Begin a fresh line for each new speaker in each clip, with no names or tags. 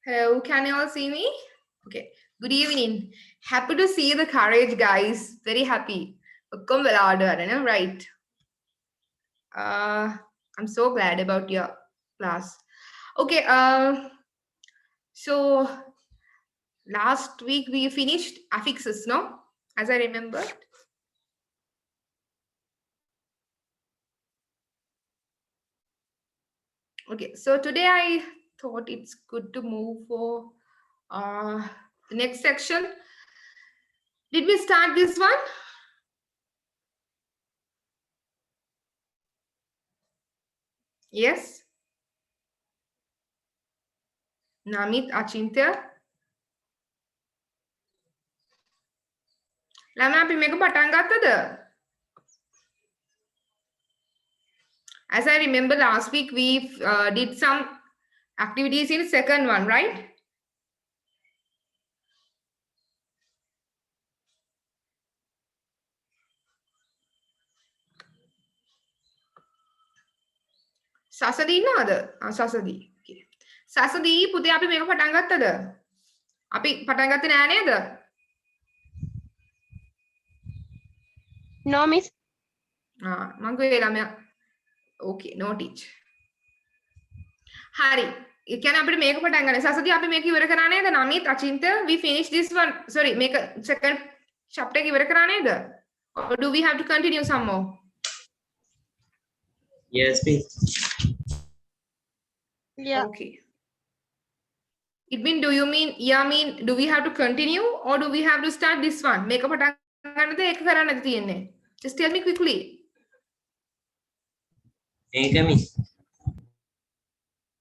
Hello, can you all see me? Okay. Good evening. Happy to see the courage, guys. Very happy. Welcome, right? I'm so glad about your class. Okay. So last week we finished affixes, no? As I remember. Okay. So today I thought it's good to move for the next section. Did we start this one? Yes. Namit, Achintya. ළමයා අපි මේක පටන් ගත්තද? As I remember last week we did some activities in second one, right? සසදී ඉන්නවද? සසදී. Okay. සසදී පුතේ අපි මේක පටන් ගත්තද? අපි පටන් ගත්තේ නෑ නේද?
No, miss.
මං කිව්වේ ළමයා. Okay, no teach. හරි. ඒ කියන්නේ අපිට මේක පටන් ගන්න. සසදී අපි මේක ඉවර කරා නේද? නමිත් Achintha we finish this one. Sorry, මේක second chapter එක ඉවර කරා නේද? Or do we have to continue some more?
Yes, miss.
Yeah.
Okay. It mean, do you mean, yeah, mean, do we have to continue or do we have to start this one? Make up a just tell me quickly.
Make a miss.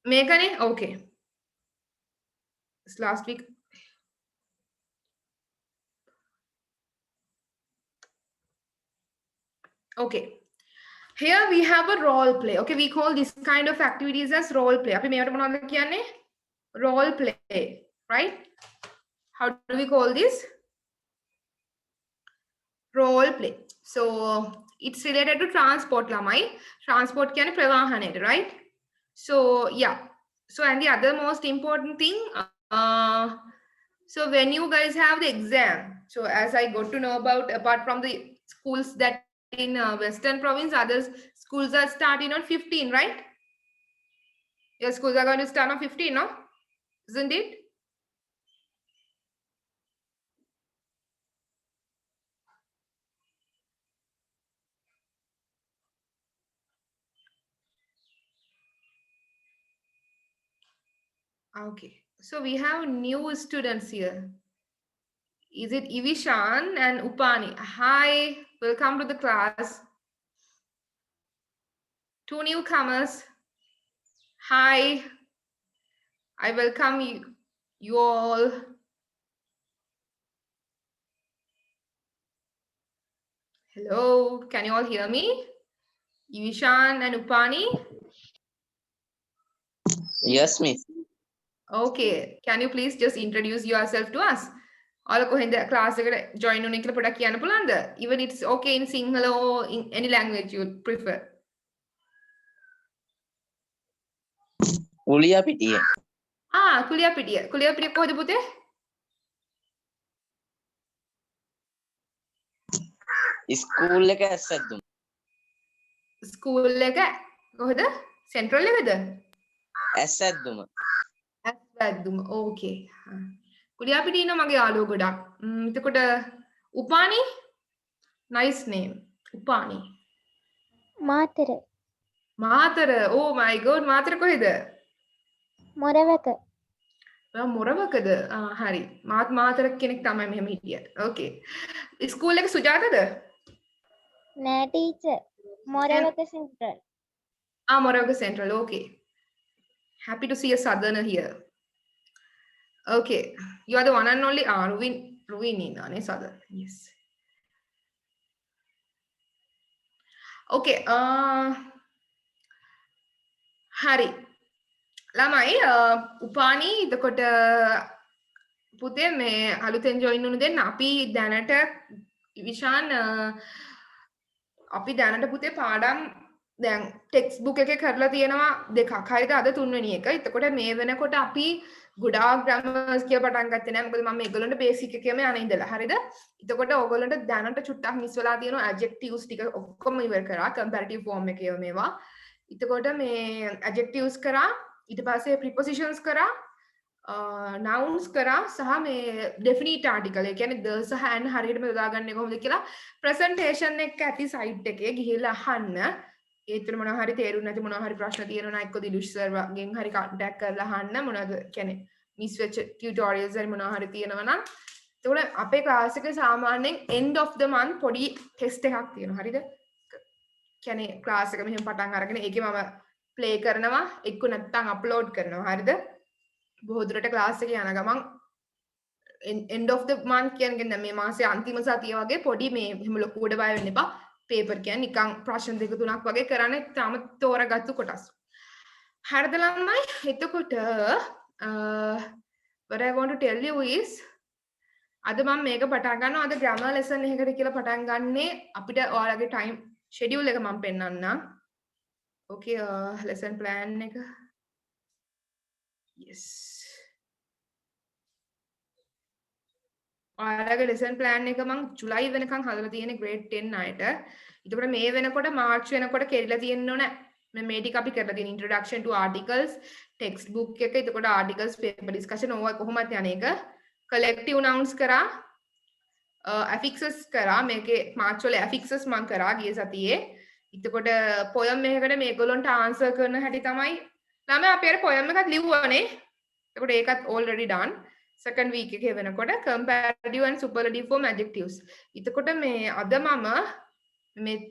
Make any? Okay. It's last week. Okay. Here we have a role play. Okay, we call this kind of activities as role play. Role play, right? How do we call this? Role play. So it's related to transport, lamai. Transport can prawahanete, right? So yeah. So and the other most important thing, so when you guys have the exam, so as I got to know about, apart from the schools that in Western province, others schools are starting on 15, right? Your schools are going to start on 15, no? Isn't it? Okay, so we have new students here. Is it Ivishan and Upani? Hi, welcome to the class. Two newcomers. Hi, I welcome you all. Hello, can you all hear me? Ivishan and Upani?
Yes, miss.
Okay, can you please just introduce yourself to us? All class join even it's okay in Sinhala or in any language you would prefer.
Kuliya pitiya.
Kuliya pitiya. Kuliya pitiya kohada pute?
School එක ඇස්සද්දුම.
School එක කොහෙද? Central එකද?
ඇස්සද්දුම.
ඇස්සද්දුම. Okay. කුලියා පිටියේ ඉන්න මගේ යාළුවෝ ගොඩක්. එතකොට උපානි? Nice name. උපානි.
Matara.
Matara. Oh my god. Matara කොහෙද?
මොරවක.
මොරවකද? හරි. මාතර කෙනෙක් තමයි මෙහෙම හිටියේ. Okay. ස්කූල් එක සුජාතද?
නෑ teacher. Morawaka central.
Morawaka Central. Okay. Happy to see a southerner here. Okay. You are the one and only Ruvin in Southern. Yes. Okay. Hari. ළමයි උපානි එතකොට පුතේ මේ අලුතෙන් ජොයින් වුණු දෙන්න අපි දැනට විශාන් අපි දැනට පුතේ පාඩම් දැන් ටෙක්ස්ට් බුක් එකේ කරලා තියෙනවා දෙකක්. හරිද? අද තුන්වෙනි එක. එතකොට මේ වෙනකොට අපි ගොඩාක් ග්‍රැමර්ස් කියලා පටන් ගත්තේ නැහැ. මොකද මම මේගොල්ලන්ට බේසික් එකේම යන ඉඳලා. හරිද? එතකොට ඕගොල්ලන්ට දැනට චුට්ටක් මිස් වෙලා තියෙනවා ඇඩ්ජෙක්ටිව්ස් ටික ඔක්කොම ඉවර කරා. කම්පැරටිව් ෆෝම් එකේ මේවා. එතකොට මේ ඇඩ්ජෙක්ටිව්ස් කරා, ඊට පස්සේ ප්‍රිපොසිෂන්ස් කරා, නවුන්ස් කරා සහ මේ ඩෙෆිනිට් ආටිකල්. ඒ කියන්නේ the සහ and හරියටම යොදාගන්නේ කොහොමද කියලා ප්‍රසන්ටේෂන් එක ඇති සයිට් එකේ ගිහිල්ලා අහන්න. ඒතර මොනවා හරි තේරුම් නැති මොනවා හරි ප්‍රශ්න තියෙනවා නම් එක්ක දිලුෂ් සර්ගෙන් හරි කන්ටැක්ට් කරලා අහන්න. මොනවද කියන්නේ මිස් වෙච්ච ටියුටෝරියල්ස් හරි මොනවා හරි තියෙනවා නම්. එතකොට අපේ ක්ලාස් එකේ සාමාන්‍යයෙන් end of the month පොඩි ටෙස්ට් එකක් තියෙනවා. හරිද? කියන්නේ ක්ලාස් එක මෙහෙම පටන් අරගෙන ඒකේ මම ප්ලේ කරනවා එක්ක නැත්නම් අප්ලෝඩ් කරනවා. හරිද? බොහෝ දුරට ක්ලාස් එකේ යන ගමන් end of the month කියන්නේ මේ මාසේ අන්තිම සතිය වගේ පොඩි මේ එහෙම ලොකුවට බය වෙන්න එපා. පේපර් කියන්නේ නිකන් ප්‍රශ්න දෙක තුනක් වගේ කරන්නේ තාම තෝරාගත්තු කොටස්. හරිද ළමයි? එතකොට what I want to tell you is අද මම මේක පටන් ගන්නවා. අද grammar lesson එකකට කියලා පටන් ගන්නේ අපිට ඔයාලගේ time schedule එක මම පෙන්නන්නම්. Okay lesson plan එක. Yes. ඔයාලගේ lesson plan එක මම ජුලයි වෙනකන් හදලා තියෙන්නේ grade 10 අයට. එතකොට මේ වෙනකොට මාර්ච් වෙනකොට කෙරිලා තියෙන්න ඕන. මේ ටික අපි කරලා තියෙන introduction to articles, text book එක, එතකොට articles, paper discussion ඕවා කොහොමද යන එක. collective nouns කරා, affixes කරා. මේකේ මාර්ච් වල affixes මම කරා ගිය සතියේ. එතකොට poem එකකට මේගොල්ලන්ට answer කරන හැටි තමයි ළමයි අපි අර poem එකක් ලිව්වනේ. එතකොට ඒකත් already done. second week එකේ වෙනකොට comparative and superlative form adjectives. එතකොට මේ අද මම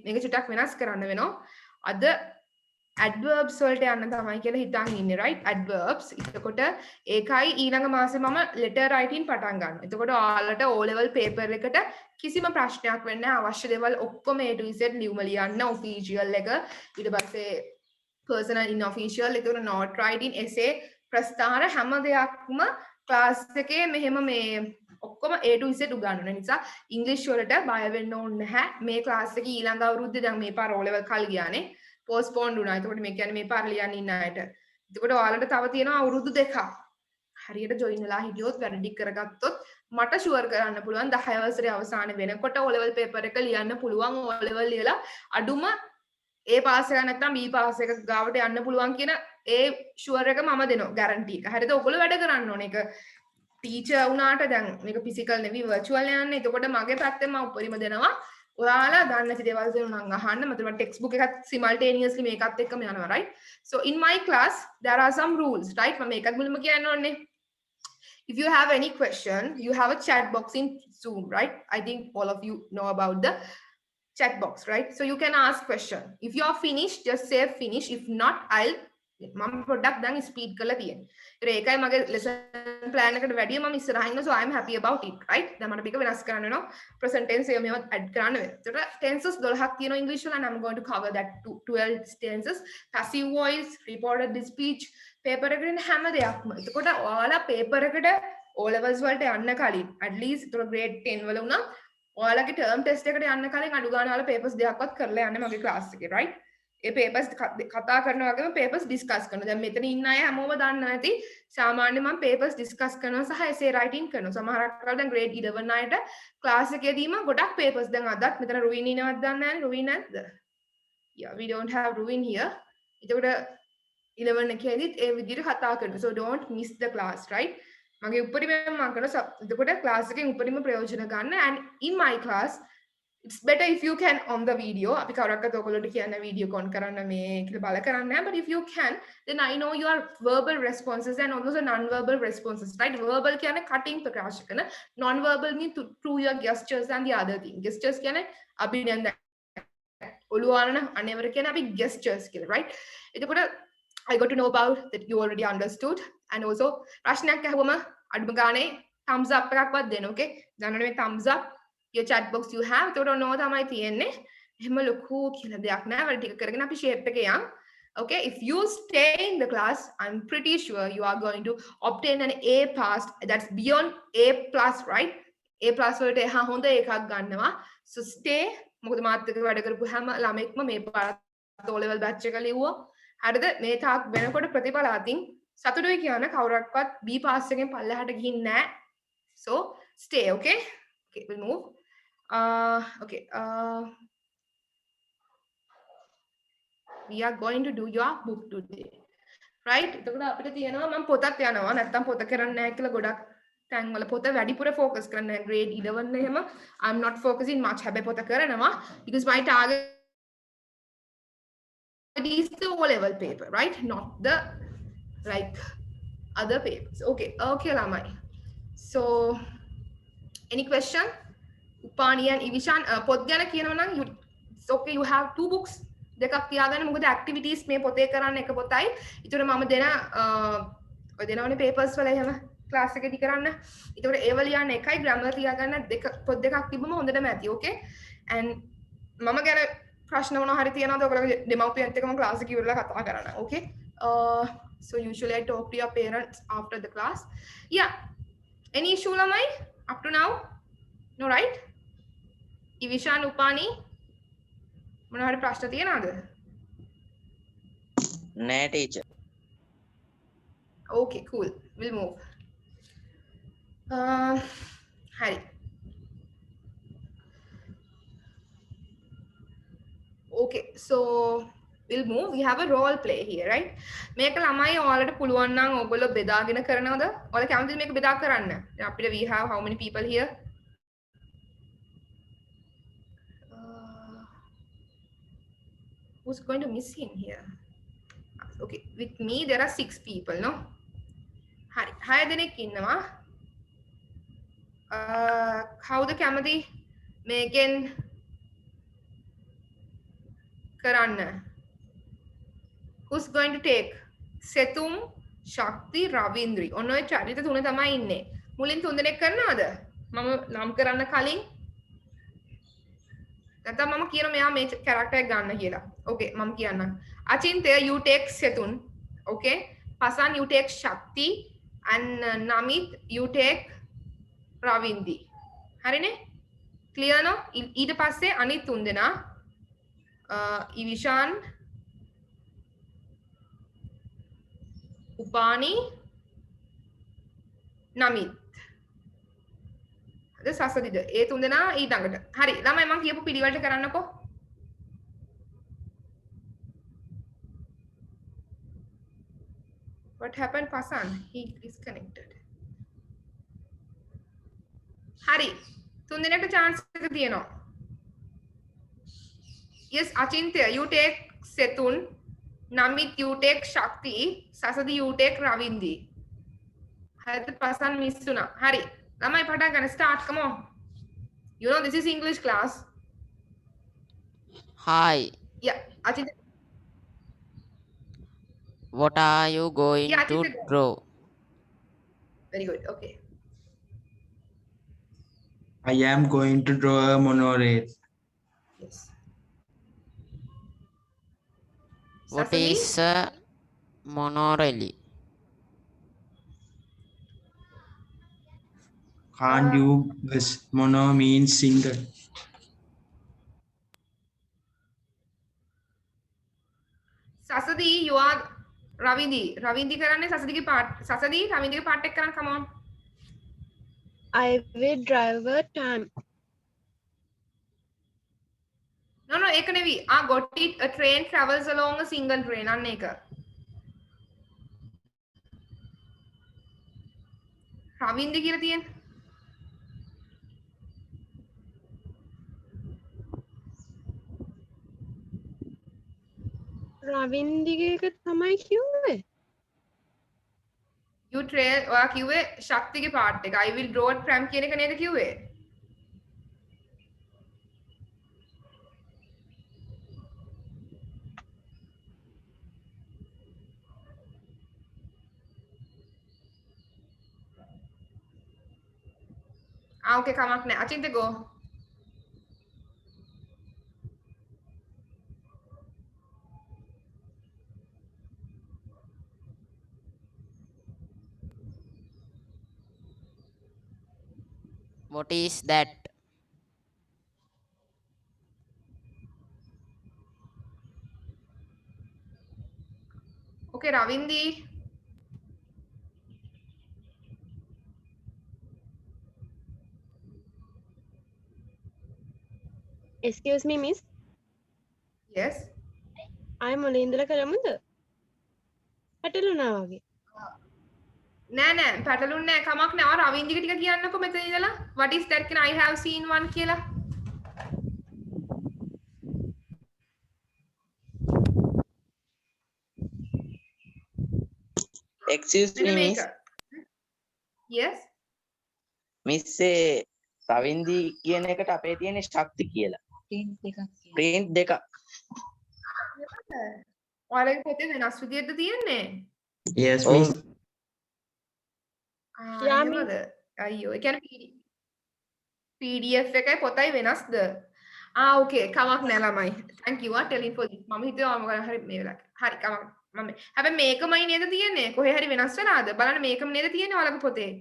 මේක චුට්ටක් වෙනස් කරන්න වෙනවා. අද adverbs වලට යන්න තමයි කියලා හිතන් ඉන්නේ right adverbs. එතකොට ඒකයි ඊළඟ මාසේ මම letter writing පටන් ගන්නවා. එතකොට ඔයාලට O level paper එකට කිසිම ප්‍රශ්නයක් වෙන්නේ නැහැ. අවශ්‍ය දේවල් ඔක්කොම A to Z ලියුම ලියන්න official එක. ඊට පස්සේ personal inofficial, එතකොට note writing, essay, ප්‍රස්ථාර හැම දෙයක්ම ක්ලාස් එකේ මෙහෙම මේ ඔක්කොම A to Z උගන්වන නිසා ඉංග්‍රීසි වලට බය වෙන්න ඕනේ නැහැ. මේ ක්ලාස් එකේ ඊළඟ අවුරුද්දේ දැන් මේ පාර O level කල් ගියානේ. postpone වුණා. එතකොට මේ කියන්නේ මේ පාර ලියන්න ඉන්න අයට. එතකොට ඔයාලට තව තියෙනවා අවුරුදු දෙකක්. හරියට join වෙලා හිටියොත් වැඩ ටික කරගත්තොත් මට ෂුවර් කරන්න පුළුවන් 10 වසරේ අවසානයේ වෙනකොට O level paper එක ලියන්න පුළුවන්. O level ලියලා අඩුම A පාස් එකක් නැත්නම් B පාස් එකක් ගාවට යන්න පුළුවන් කියන ඒ ෂුවර් එක මම දෙනවා ගැරන්ටි එක. හරිද? ඔයගොල්ලෝ වැඩ කරන්න ඕනේ. ඒක ටීචර් වුණාට දැන් මේක ෆිසිකල් නෙවෙයි වර්චුවල් යන්නේ. එතකොට මගේ පැත්තෙන් මම උපරිම දෙනවා. ඔයාලා දන්නේ නැති දේවල් තියෙනවා නම් අහන්න. මම ටෙක්ස්ට් බුක් එකත් simultaneously මේකත් එක්කම යනවා right. So in my class there are some rules right. මම මේකත් මුලින්ම කියන්න ඕනේ. If you have any question, you have a chat box in Zoom right. I think all of you know about the chat box right. So you can ask question. If you are finished just say finish. If not I'll මම පොඩ්ඩක් දැන් speed කරලා තියෙනවා. ඒකයි මගේ lesson plan එකට වැඩිය මම ඉස්සරහින් ඉන්නවා. So I am happy about it right. දැන් මට මේක වෙනස් කරන්න වෙනවා. present tense එක මේවත් add කරන්න වෙනවා. ඒතර tenses 12ක් තියෙනවා English වල and I'm going to cover that 12 tenses. Passive voice, reported speech, paper එකේ හැම දෙයක්ම. එතකොට ඔයාලා paper එකට O levels වලට යන්න කලින් at least ඒතර grade 10 වල උනා ඔයාලගේ term test එකට යන්න කලින් අඩු ගන්න ඔයාලා papers දෙකක්වත් කරලා යන්න මගේ class එකේ right. ඒ papers කතා කරන වගේම papers discuss කරනවා. දැන් මෙතන ඉන්න අය හැමෝම දන්නවා ඇති සාමාන්‍යයෙන් මම papers discuss කරනවා සහ essay writing කරනවා. සමහරක් කරලා දැන් grade 11 අයට class එකේදීම ගොඩක් papers දැන් අදත් මෙතන රුවින් ඉනවත් දන්නේ නැහැ නේ. රුවින් නැද්ද? Yeah, we don't have Rovin here. එතකොට 11 එකේදීත් ඒ විදිහට කතා කරනවා. So don't miss the class right. මගේ උපරිමයෙන් මම කරනවා. එතකොට class එකෙන් උපරිම ප්‍රයෝජන ගන්න and in my class it's better if you can on the video. අපි කවරක්වත් ඔයගොල්ලෝට කියන video con කරන්න මේ කියලා බල කරන්නේ නැහැ. But if you can then I know your verbal responses and also non-verbal responses right. Verbal කියන්නේ cutting ප්‍රකාශ කරන, non-verbal mean through your gestures and the other thing. Gestures කියන්නේ අභිනන්දන ඔළුවාන අනේවර කියන්නේ අපි gestures කියලා right. එතකොට I got to know about that you already understood and also ප්‍රශ්නයක් අහුවම අඩුම ගානේ thumbs up එකක්වත් දෙන්න okay. දන්නවනේ මේ thumbs up your chat box you have. එතකොට ඔන්නෝ තමයි තියෙන්නේ. එහෙම ලොකු කියලා දෙයක් නෑ. වැඩ ටික කරගෙන අපි shape එකේ යන්. Okay, if you stay in the class, I'm pretty sure you are going to obtain an A pass. That's beyond A plus, right? A plus වලට එහා හොඳ එකක් ගන්නවා. So stay. මොකද මාත් එක්ක වැඩ කරපු හැම ළමෙක්ම මේ පාරත් O level batch එක ලිව්වා. හරිද? මේ තාක් වෙනකොට ප්‍රතිඵල අතින් සතුටුයි කියන කවුරක්වත් B pass එකෙන් පල්ලෙහාට ගිහින් නැහැ. So stay, okay? Okay, we'll move. Okay. We are going to do your book today. Right? එතකොට අපිට තියෙනවා මම පොතක් යනවා නැත්තම් පොත කරන්නේ නැහැ කියලා ගොඩක් තැන් වල පොත වැඩිපුර focus කරන්නේ නැහැ. grade 11 එහෙම I'm not focusing much. හැබැයි පොත කරනවා because my target is the O level paper, right? Not the like other papers. Okay, okay lamai. So any question? Upani and Ivishan පොත් ගැන කියනවා නම් it's okay, you have two books. දෙකක් තියාගන්න මොකද activities මේ පොතේ කරන්න එක පොතයි. ඊටර මම දෙන ඔය දෙනවනේ papers වල එහෙම class එකේදී කරන්න. ඊටර ඒව ලියන්න එකයි grammar තියාගන්න දෙක පොත් දෙකක් තිබ්බම හොඳටම ඇති. Okay? And මම ගැන ප්‍රශ්න මොනවා හරි තියෙනවද ඔයගොල්ලෝ දෙමව්පියන්ත් එක්කම class එක ඉවරලා කතා කරන්න. Okay? So usually I talk to your parents after the class. Yeah. Any issue lamai up to now? No, right? Ivishan, Upani, මොනවා හරි ප්‍රශ්න තියෙනවද?
නෑ teacher.
Okay, cool. We'll move. Hari. Okay, so we'll move. We have a role play here, right? මේක ළමයි ඔයාලට පුළුවන් නම් ඔයගොල්ලෝ බෙදාගෙන කරනවද? ඔයාලා කැමතිද මේක බෙදා කරන්න? දැන් අපිට we have how many people here? Who's going to miss him here? Okay, with me there are 6 people, no? Hari. 6 දෙනෙක් ඉන්නවා. කවුද කැමති මේකෙන් කරන්න? Who's going to take? Setum, Shakti, Ravindri. ඔන්න ඔය චරිත තුන තමයි ඉන්නේ. මුලින් 3 දෙනෙක් කරනවද? මම නම් කරන්න කලින් නැත්නම් මම කියනවා මෙයා මේ කැරක්ටර් එක ගන්න කියලා. Okay, මම කියන්නම්. Achintya, you take Setun. Okay? Pasan, you take Shakti. And Namit, you take Ravindi. හරිනේ? Clear no? ඊට පස්සේ අනිත් 3 දෙනා Ivishan, Upani, Namit. අද සසදිද ඒ 3 දෙනා ඊළඟට. හරි. ළමයි මම කියපු පිළිවෙලට කරන්නකෝ. What happened, Pasan? He disconnected. Hari. 3 දෙනෙක්ට chance එක තියෙනවා. Yes, Achintya, you take Setun. Namit, you take Shakti. Sasadi, you take Ravindi. හරිද? Pasan miss වුණා. හරි. ළමයි පටන් ගන්න. Start. Come on. You know this is English class.
Hi,
Yeah. Achintya.
what are you going
Yeah,
to
Achintya.
draw?
Very good. Okay.
I am going to draw a monorail.
Yes.
What
Sasadi?
is a monorail?
Can't you guess? Mono means single.
Sasadi, you are Ravindi. Ravindi කරන්නේ සසදිගේ part. සසදී රවින්දිගේ part එක කරන්න. Come on.
I will drive a tram.
No, no, ඒක නෙවෙයි. got it. A train travels along a single train. අන්න ඒක. රවින්ද කියලා තියෙන.
රවින්දිගේ එක තමයි කිව්වේ.
You train ඔයා කිව්වේ ශක්තිගේ part එක. I will draw a tram කියන එක නේද කිව්වේ? Okay, කමක් නැහැ. Achintya, go.
What is that?
Okay, Ravindi.
Excuse me, miss.
Yes.
I am මුලින්දල කරමුද? පැටලුණා වගේ.
නෑ පැටලුන්නේ නෑ කමක් නෑ. ඔය රවින්දික ටික කියන්නකෝ මෙතන ඉඳලා. What is that? Can I have seen one කියලා?
excuse me
මෙන්න
miss
මේක. Yes.
miss රවින්දි කියන එකට අපේ තියෙන ශක්ති කියලා print දෙකක්
ඔයාලගේ පොතේ වෙනස් විදියට තියෙන්නේ.
Yes,
ඔව්
miss.
Yeah,
එහෙමද? අයියෝ ඒ කියන්නේ PDF එකයි පොතයි වෙනස්ද? ඕකේ කමක් නෑ ළමයි. thank you telling for this. මම හිතුවා මොකද හරි මේ වෙලාවට. හරි කමක්. මම හැබැයි මේකමයි නේද තියෙන්නේ? කොහේ හරි වෙනස් වෙලාද? බලන්න මේකම නේද තියෙන්නේ ඔයාලගේ පොතේ?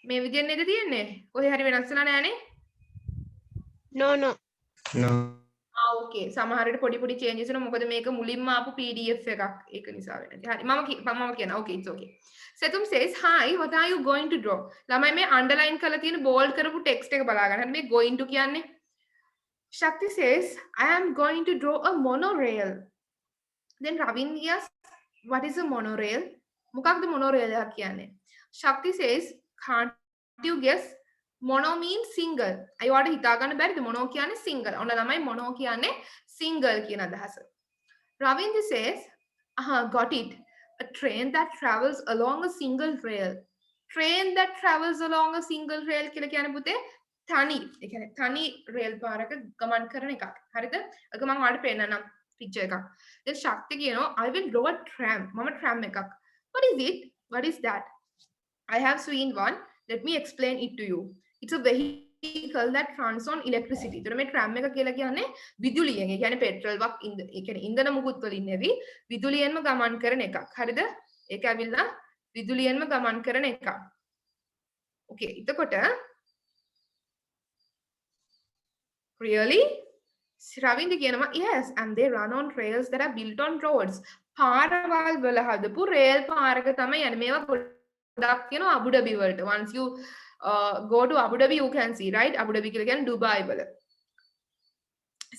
මේ විදියෙන් නේද තියෙන්නේ? කොහේ හරි වෙනස් වෙලා නෑනේ?
No, no.
No.
ඕකේ සමහර විට පොඩි changes වෙනවා මොකද මේක මුලින්ම ආපු PDF එකක් ඒක නිසා වෙන්නේ. හරි මම කියනවා okay it's okay. Setum says hi what are you going to draw? ළමයි මේ underline කරලා තියෙන bold කරපු text එක බලා ගන්න. හරි මේ going to කියන්නේ Shakti says I am going to draw a monorail. Then Ravin asks what is a monorail? මොකක්ද monorail එක කියන්නේ? Shakti says can't you guess? Mono means single. අයවට හිතා ගන්න බැරිද mono කියන්නේ single. ඔන්න ළමයි mono කියන්නේ single කියන අදහස. Ravindra says, got it. A train that travels along a single rail. Train that travels along a single rail කියලා කියන්නේ පුතේ තනි. ඒ කියන්නේ තනි rail පාරක ගමන් කරන එකක්. හරිද? ඒක මම ඔයාලට පෙන්නන්නම් picture එකක්. then ශක්ති කියනවා I will draw a tram. මම tram එකක්. What is it? What is that? I have seen one. Let me explain it to you. It's a vehicle that runs on electricity. එතකොට මේ tram එක කියලා කියන්නේ විදුලියෙන්. ඒ කියන්නේ petrol වක් ඒ කියන්නේ ඉන්ධන මුකුත් වලින් නෙවි විදුලියෙන්ම ගමන් කරන එකක්. හරිද? ඒක ඇවිල්ලා විදුලියෙන්ම ගමන් කරන එකක්. Okay. එතකොට really? Ravindra කියනවා yes and they run on trails that are built on roads. පාරවල් වල හදපු rail පාරක තමයි යන්නේ. මේවා ගොඩක් කියනවා අබු ඩාබි වලට. Once you go to Abu Dhabi, you can see, right? Abu Dhabi කියලා කියන්නේ Dubai වල.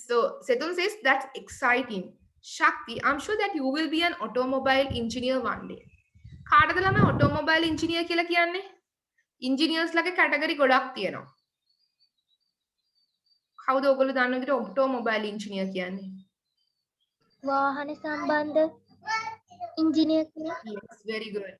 So Setum says that's exciting. Shakti, I'm sure that you will be an automobile engineer one day. කාටද ළමයි automobile engineer කියලා කියන්නේ? engineers ලගේ category ගොඩක් තියෙනවා. කවුද ඔයගොල්ලෝ දන්න විදිහට automobile engineer කියන්නේ?
වාහන සම්බන්ධ ඉංජිනේර් කෙනෙක්.
Yes, very good.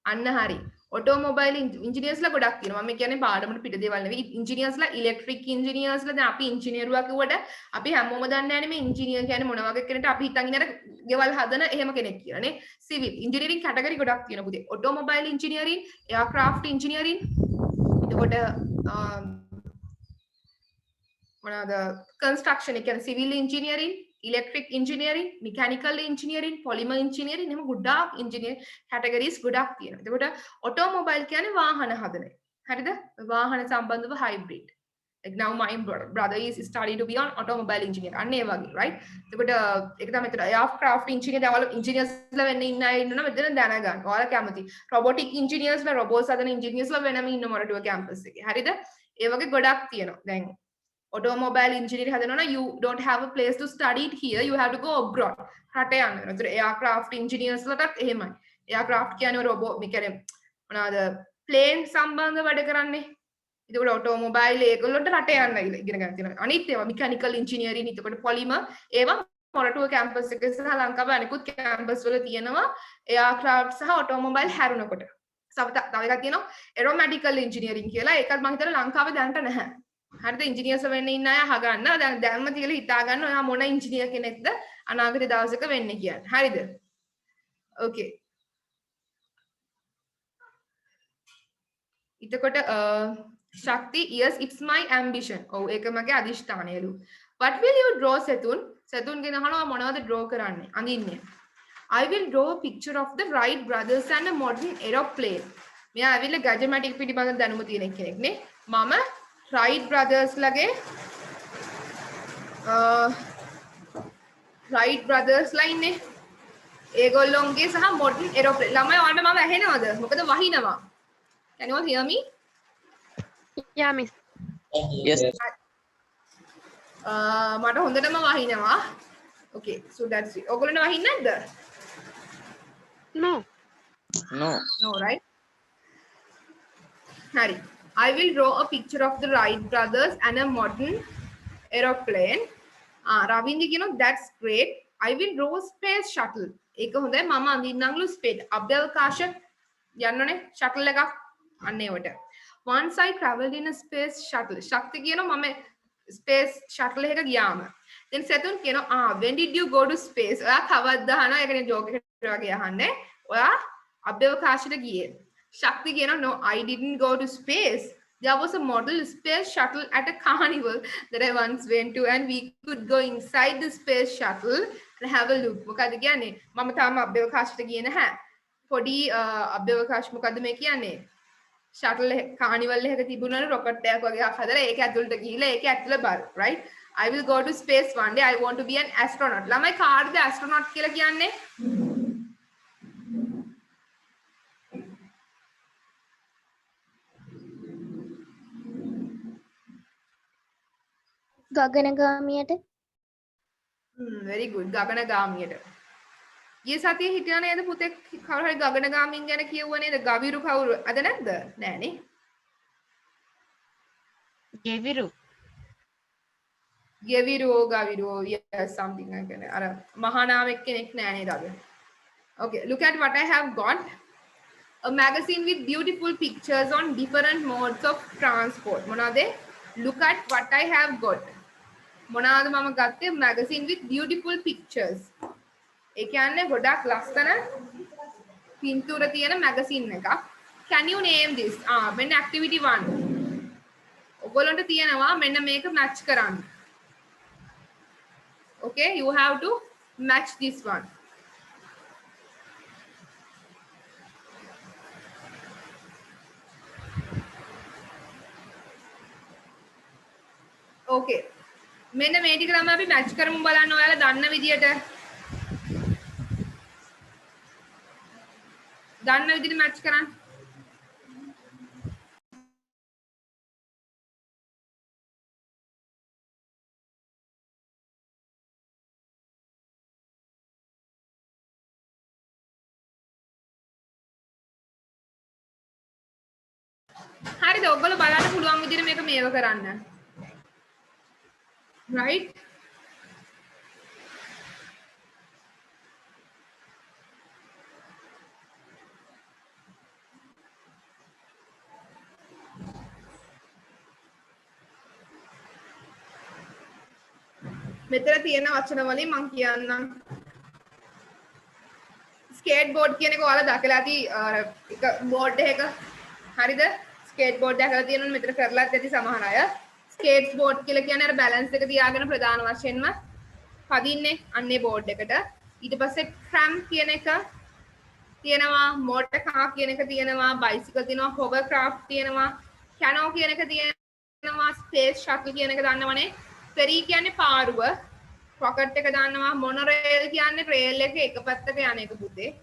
අන්න හරි. ඔටෝමොබයිල් ඉංජිනේර්ස්ලා ගොඩක් තියෙනවා. මම කියන්නේ පාඩමට පිට දේවල් නෙවෙයි. ඉංජිනේර්ස්ලා ඉලෙක්ට්‍රික් ඉංජිනේර්ස්ලා දැන් අපි ඉංජිනේරුවා කිව්වට අපි හැමෝම දන්නේ නැහැ මේ ඉංජිනේර් කියන්නේ මොන වගේ කෙනෙක්ද අපි හිතන් ඉන්නේ අර ගෙවල් හදන එහෙම කෙනෙක් කියලා නේ. සිවිල් ඉංජිනේරින් කැටගරි ගොඩක් තියෙනවා පුතේ. ඔටෝමොබයිල් ඉංජිනේරින්, එයාක්‍රාෆ්ට් ඉංජිනේරින්, එතකොට මොනවාද කන්ස්ට්‍රක්ෂන් ඒ කියන්නේ civil engineering electric engineering, mechanical engineering, polymer engineering එහෙම ගොඩාක් engineer categories ගොඩක් තියෙනවා. එතකොට automobile කියන්නේ වාහන හදන එක. හරිද? වාහන සම්බන්ධව hybrid. Like now my brother is studying to be an automobile engineer. අන්න ඒ වගේ, right? එතකොට ඒක තමයි මෙතන aircraft engineer දවල් engineers ලා වෙන්න ඉන්න අය ඉන්නවා මෙතන දැනගන්න. ඔයාලා කැමති. robotic engineers ලා robots හදන engineers ලා වෙනම ඉන්න මොරටුව campus එකේ. හරිද? ඒ වගේ ගොඩක් තියෙනවා. දැන් automobile engineering hadana you don't have a place to study it here you have to go abroad රට යන්න වෙනවා. ඒතර aircraft engineers ලටත් එහෙමයි. aircraft කියන්නේ robot මේ කියන්නේ මොනවාද plane සම්බන්ධ වැඩ කරන්නේ. ඒකට automobile ඒගොල්ලන්ට රට යන්න ඉගෙන ගන්න තියෙනවා. අනිත් ඒවා mechanical engineering එතකොට polymer ඒවා මොරටුව campus එකේ සහ ලංකාවේ අනිකුත් campus වල තියෙනවා aircraft සහ automobile හැරුණකොට. තව එකක් තියෙනවා aeronautical engineering කියලා. ඒකත් මම හිතනවා ලංකාවේ දැනට නැහැ. හරිද ඉංජිනේර්ස් වෙන්න ඉන්න අය අහගන්න දැන් දැම්ම තියලා හිතා ගන්න ඔයා මොන ඉංජිනේර් කෙනෙක්ද අනාගත දවසක වෙන්නේ කියන්නේ හරිද ඕකේ එතකොට ශක්ති yes it's my ambition ඔව් ඒක මගේ අදිෂ්ඨානයලු what will you draw සෙතුන් ගෙන අහනවා මොනවද draw කරන්නේ අඳින්නේ I will draw a picture of the Wright brothers and a modern aeroplane මෙයා ඇවිල්ලා ගැජමැටික් පිටිබඳ දැනුම තියෙන කෙනෙක් නේ මම Wright brothers lage right brothers line නේ. ඒගොල්ලොන්ගේ සහ modern aeroplane. ළමයි ඔයාලට මම ඇහෙනවද? මොකද වහිනවා. Can you all hear me?
Yeah, miss.
yes
මට හොඳටම වහිනවා. Okay, so that's it. ඔයගොල්ලන්ට වහින්නේ නැද්ද?
No.
no
No, right? Harry, I will draw a picture of the Wright brothers and a modern aeroplane. Ravindra, you know, that's great. I will draw a space shuttle. ඒක හොඳයි මම අඳින්නම්ලු space අභ්‍යවකාශ යන්නනේ shuttle එකක් අන්න ඒවට. Once I traveled in a space shuttle. ශක්ති කියනවා මම space shuttle එකක ගියාම. Then සතුන් කියනවා when did you go to space? ඔයා කවද්ද අහනවා ඒකනේ joke එකට වගේ අහන්නේ. ඔයා අභ්‍යවකාශයට ගියේ. ශක්ති කියනවා no I didn't go to space. There was a model space shuttle at a carnival that I once went to and we could go inside the space shuttle and have a look. මොකද කියන්නේ? මම තාම අභ්‍යවකාශයට ගියේ නැහැ. පොඩි අභ්‍යවකාශ මොකද්ද මේ කියන්නේ? shuttle carnival එකක තිබුණානේ rocket එකක් වගේ එකක් හදලා ඒක ඇතුළට ගිහිල්ලා ඒක ඇතුළේ බල, right? I will go to space one day. I want to be an astronaut. ළමයි කාටද astronaut කියලා කියන්නේ?
ගගනගාමියට
very good. ගගනගාමියට. ඊයේ සතියේ හිටියා නේද පුතේ කවුරු හරි ගගනගාමීන් ගැන කියුවා නේද? ගවිරු කවුරු? අද නැද්ද? නෑනේ.
Geviru.
ගෙවිරෝ ගවිරෝ yes something like that. අර මහානාමයක් කෙනෙක් නෑ නේද අද? Okay, look at what I have got. A magazine with beautiful pictures on different modes of transport. මොනවාද? Look at what I have got. මොනවාද මම ගත්තේ? Magazine with beautiful pictures. ඒ කියන්නේ ගොඩක් ලස්සන පින්තූර තියෙන magazine එකක්. Can you name this? මෙන්න activity 1. ඔයගොල්ලන්ට තියෙනවා මෙන්න මේක match කරන්න. Okay, you have to match this one. Okay. මෙන්න මේ ටික තමයි අපි මැච් කරමු බලන්න ඔයාලා දන්න විදියට. දන්න විදියට මැච් කරන්න. හරිද? ඔයගොල්ලෝ බලන්න පුළුවන් විදියට මේක මේව කරන්න. Right? මෙතන තියෙන වචන වලින් මම කියන්නම්. ස්කේට් බෝඩ් කියන එක ඔයාලා දැකලා ඇති එක බෝඩ් එකක. හරිද? ස්කේට් බෝඩ් දැකලා තියෙනවනේ මෙතන කරලාත් ඇති සමහර අය. ස්කේට් බෝඩ් කියලා කියන්නේ අර බැලන්ස් එක තියාගෙන ප්‍රධාන වශයෙන්ම පදින්නේ අන්නේ බෝඩ් එකට. ඊට පස්සේ ට්‍රැම් කියන එක තියෙනවා, මෝටර් කාර් කියන එක තියෙනවා, බයිසිකල් තියෙනවා, හොවර්ක්‍රාෆ්ට් තියෙනවා, කැනෝ කියන එක තියෙනවා, ස්පේස් ෂටල් කියන එක දන්නවනේ. ෆෙරි කියන්නේ පාරුව, රොකට් එක දන්නවා, මොනොරේල් කියන්නේ රේල් එක එක පැත්තක යන එක පුතේ.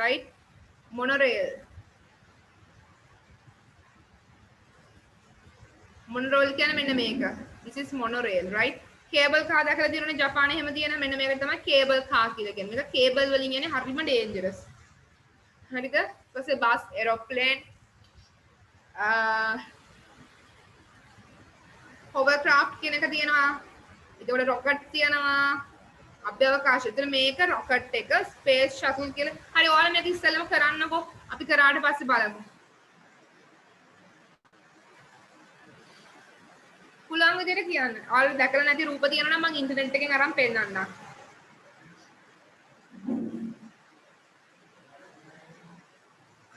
right? මොනොරේල්. මොනොරේල් කියන්නේ මෙන්න මේක. this is monorail, right? Cable car දැකලා තියෙනවනේ ජපානයේ හැම තියෙන මෙන්න මේක තමයි කේබල් කාර් කියලා කියන්නේ. මේක කේබල් වලින් යන්නේ හරිම ඩේන්ජරස්. හරිද? ඊපස්සේ බස්, ඒරෝප්ලේන්, hovercraft කියන එක තියෙනවා. ඒකට rocket තියෙනවා. අභ්‍යවකාශ. ඒතර මේක rocket එක space shuttle කියලා. හරි ඔයාලා මේක ඉස්සෙල්ලම කරන්නකෝ. අපි කරාට පස්සේ බලමු. පුළුවන් විදිහට කියන්න. ඔයාලා දැකලා නැති රූප තියෙනවා නම් මම ඉන්ටර්නෙට් එකෙන් අරන් පෙන්නන්නම්.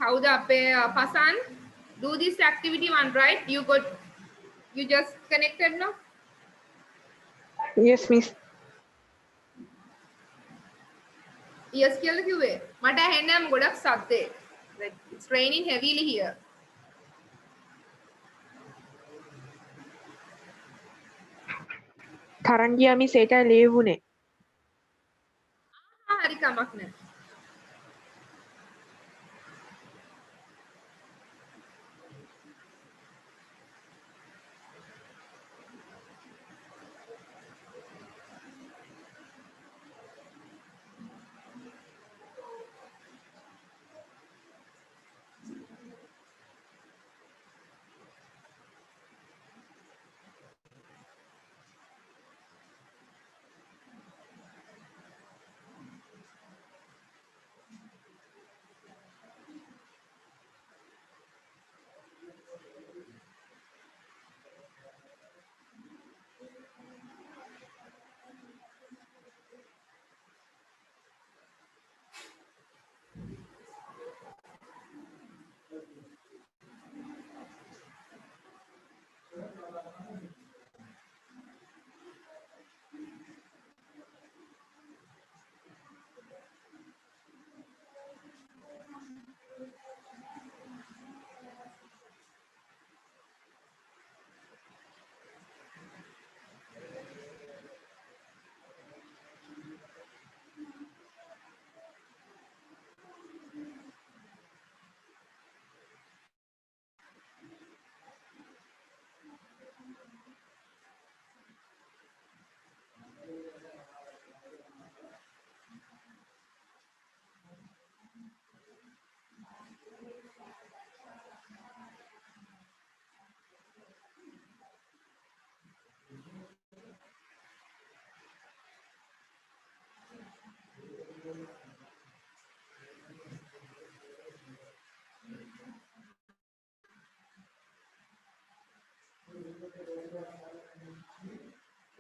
කවුද අපේ Pasan? Do this activity one, right? You just connected now?
Yes, miss.
Yes කියලා කිව්වේ. මට ඇහෙන්නේ නැහැ ගොඩක් සද්දේ. Like it's raining heavily here.
තරංගියා මිස් ඒකයි ලියවුනේ.
කමක් නැහැ.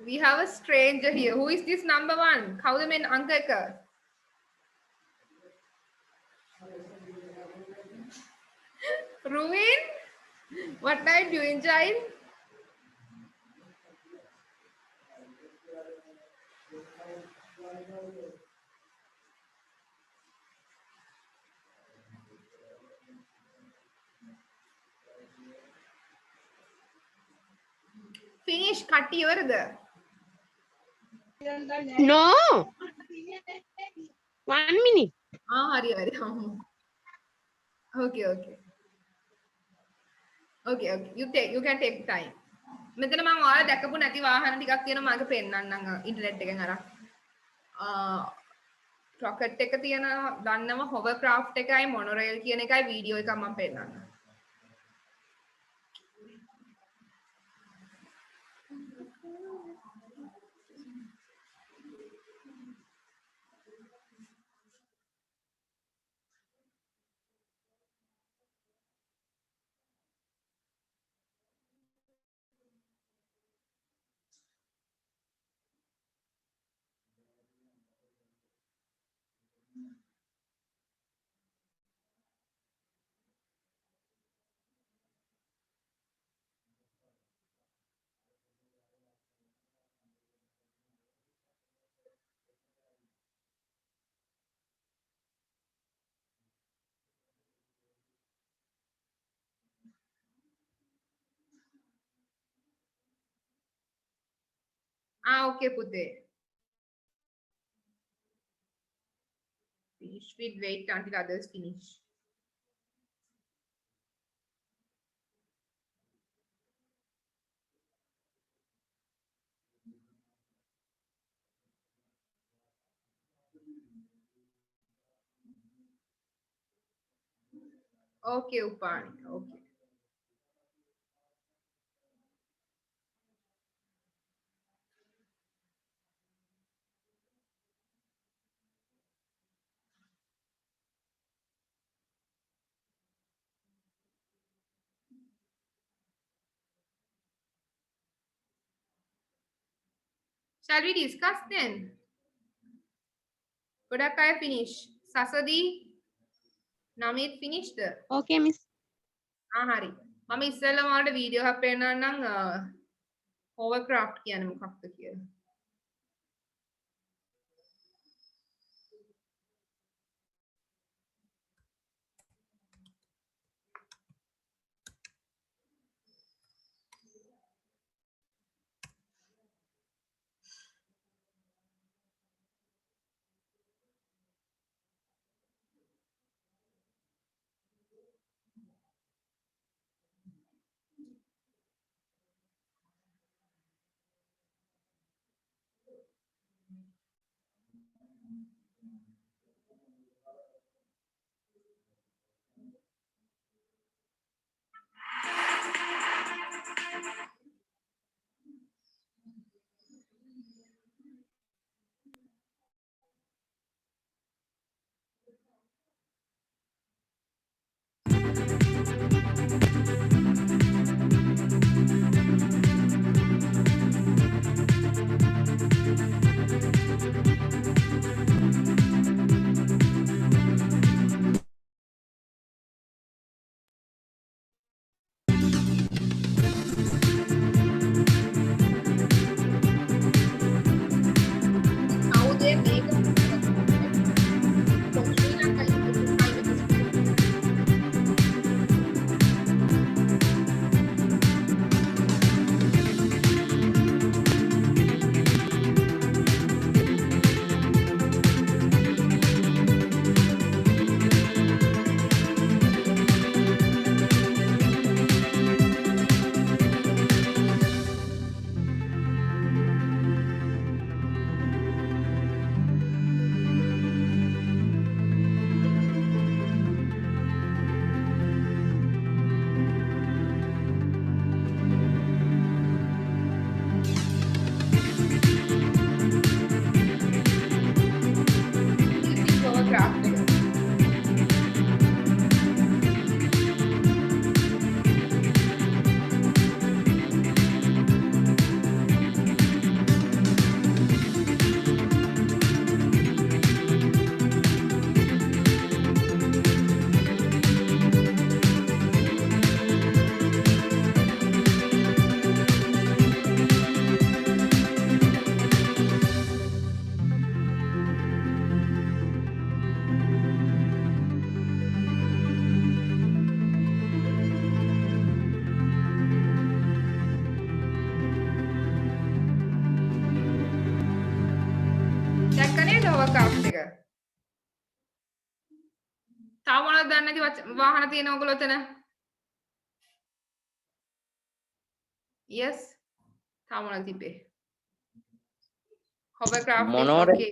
We have a stranger here. Who is this number one? කවුද මේ අංක එක? Ruin? What are you doing, child? Finish කට්ටිය ඉවරද?
No. 1 minute.
හරි හරි. Okay, okay. Okay, okay. You can take time. මෙතන මම ඔයාලා දැකපු නැති වාහන ටිකක් තියෙනවා මම පෙන්නන්නම් ඉන්ටර්නෙට් එකෙන් අරන්. රොකට් එක තියෙනවා දන්නව hovercraft එකයි monorail කියන එකයි වීඩියෝ එකක් මම පෙන්නන්නම්. Okay, පුතේ. Finish. We'll wait until others finish. Okay, Upani. Okay. Shall we discuss then? ගොඩක් අය finish. සසදී නමිත් finished.
Okay, miss.
හරි. මම ඉස්සෙල්ලා ඔයාලට වීඩියෝ එකක් පෙන්නන්නම් hovercraft කියන්නේ මොකක්ද කියලා. How they make a from Sri Lanka into private school. This is our craft. දැක්ක නේද our craft එක? තාම මොනවද දන්නේ නැති වාහන තියෙන ඕගොල්ලෝ එතන? Yes. තාම මොනවද තිබ්බේ? hovercraft
Monorail.
okay.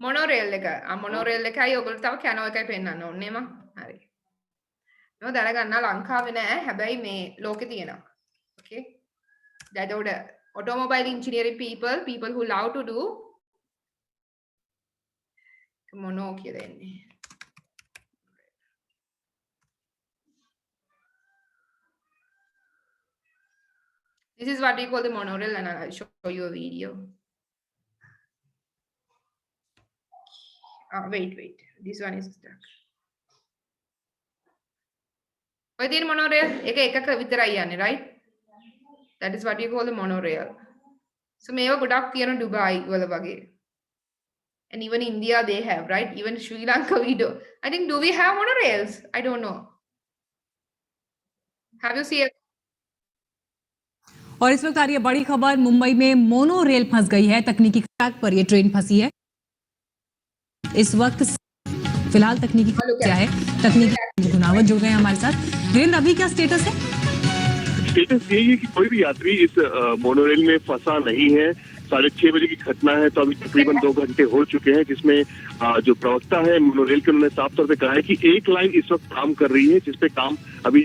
monorail එක. monorail එකයි ඔයගොල්ලෝ තව කැනෝ එකයි පෙන්නන්න ඕනේ නේම. හරි. මම දැනගන්නා ලංකාවේ නෑ. හැබැයි මේ ලෝකේ තියෙනවා. Okay. That automobile engineering people who love to do mono කියලා එන්නේ. This is what we call the monorail and I'll show you a video. Wait. This one is stuck. ඔය තියෙන monorail එක එකක විතරයි යන්නේ, right? That is what we call the monorail. So මේව ගොඩක් තියෙන ඩුබායි වල වගේ. And even India they have, right? Even Sri Lanka we do. I think, do we have monorails? I don't know. Have you seen?
और इस वक्त आ रही है बड़ी खबर, मुंबई में मोनो रेल फंस गई है। तकनीकी ट्रैक पर ये ट्रेन फंसी है इस वक्त। फिलहाल तकनीकी क्या है, तकनीकी गुनावत जुड़ गए हैं हमारे साथ। वीरेंद्र, अभी क्या स्टेटस है?
स्टेटस यही है कि कोई भी यात्री इस मोनोरेल में फंसा नहीं है। 6:30 बजे की घटना है, तो अभी तकरीबन 2 घंटे हो चुके हैं, जिसमें जो प्रवक्ता है मोनोरेल के, उन्होंने साफ तौर पे कहा है कि एक लाइन इस वक्त काम कर रही है, जिसपे काम अभी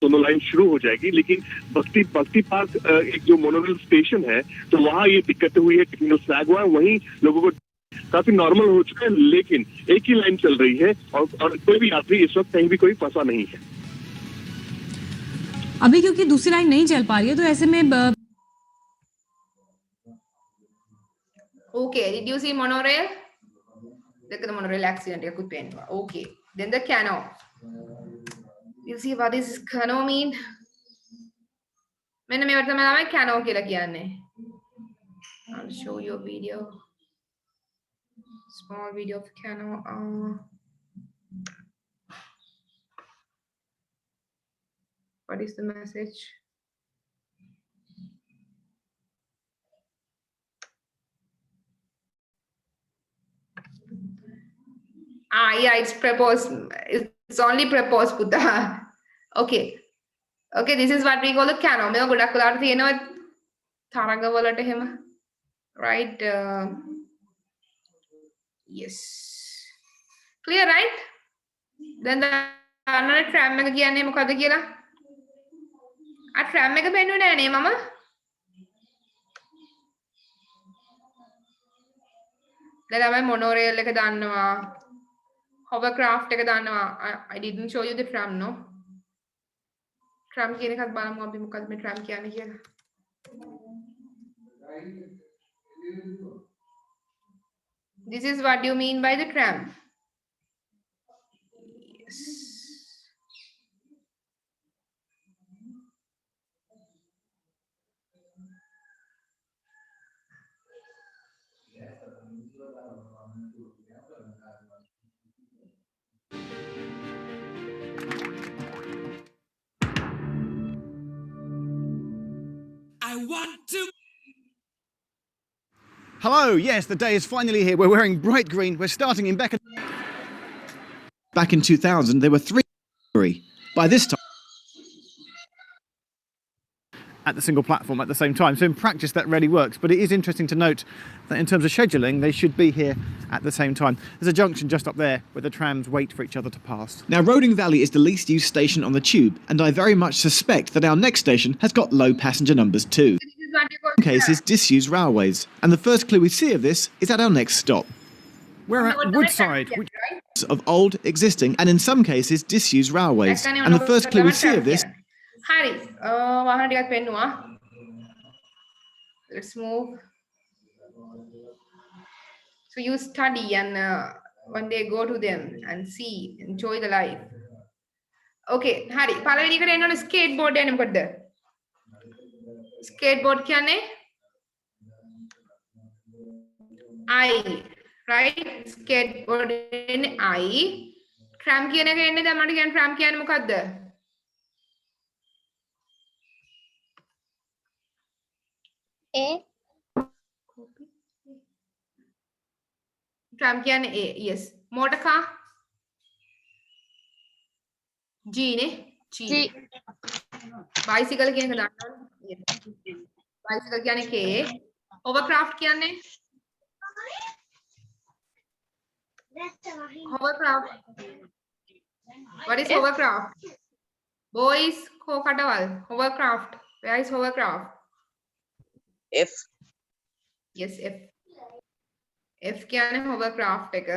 दोनों लाइन शुरू हो जाएगी। लेकिन भक्ति पार्क एक जो मोनोरेल स्टेशन है, तो वहाँ ये दिक्कत हुई है, टेक्निकल स्लैग हुआ है, वहीं लोगों को काफी नॉर्मल हो चुका है। लेकिन एक ही लाइन चल रही है और कोई भी यात्री इस वक्त कहीं भी कोई फंसा नहीं है
अभी, क्योंकि दूसरी लाइन नहीं चल पा रही है, तो ऐसे में
Okay, did you see monorail? Look at the monorail accident. Okay, then the cano. You see what is cano mean? मैंने मेरे में cano කියලා කියන්නේ. I'll show you a video. Small video of cano. What is the message? Yeah, it's proposed. It's only proposed Buddha. Okay. Okay, this is what we call the cano. මේ ගොඩක් වෙලාවට තියෙනවා තරඟ වලට එහෙම. Right? yes clear right then another tram එක කියන්නේ මොකද්ද කියලා tram එක පෙන්නුවේ නෑ නේ මම දැන් අපි monorail එක දන්නවා hovercraft එක දන්නවා I didn't show you the tram no tram කියන එකත් බලමු අපි මොකද්ද මේ tram කියන්නේ කියලා This is what you mean by the tram. Yes.
Hello, yes, the day is finally here. We're wearing bright green. We're starting in Beacon. Back in 2000, there were 3. By this time, at the single platform at the same time. So in practice, that really works. But it is interesting to note that in terms of scheduling, they should be here at the same time. There's a junction just up there where the trams wait for each other to pass. Now, Roding Valley is the least used station on the tube, and I very much suspect that our next station has got low passenger numbers too.
This is what you call
In cases, disused railways. And the first clue we see of this is at our next stop. We're at Woodside, which is of old, existing, and in some cases, disused railways. And the first clue we see of this
හරි වාහන ටිකක් පෙන්නුවා let's move so you study and one day go to them and see enjoy the life okay හරි පළවෙනි එකට එන්න ඕනේ skateboard යන්නේ මොකද්ද skateboard කියන්නේ I right skateboard කියන්නේ I tram කියන එක එන්නේ දැන් මට කියන්නේ tram කියන්නේ මොකද්ද
A.
Tram කියන්නේ A yes motor car G නේ G bicycle කියන එක දන්නවනේ yes bicycle කියන්නේ K hovercraft කියන්නේ hovercraft what is hovercraft boys ko kadawal hovercraft where is hovercraft
F
yes F කියන්නේ hovercraft එක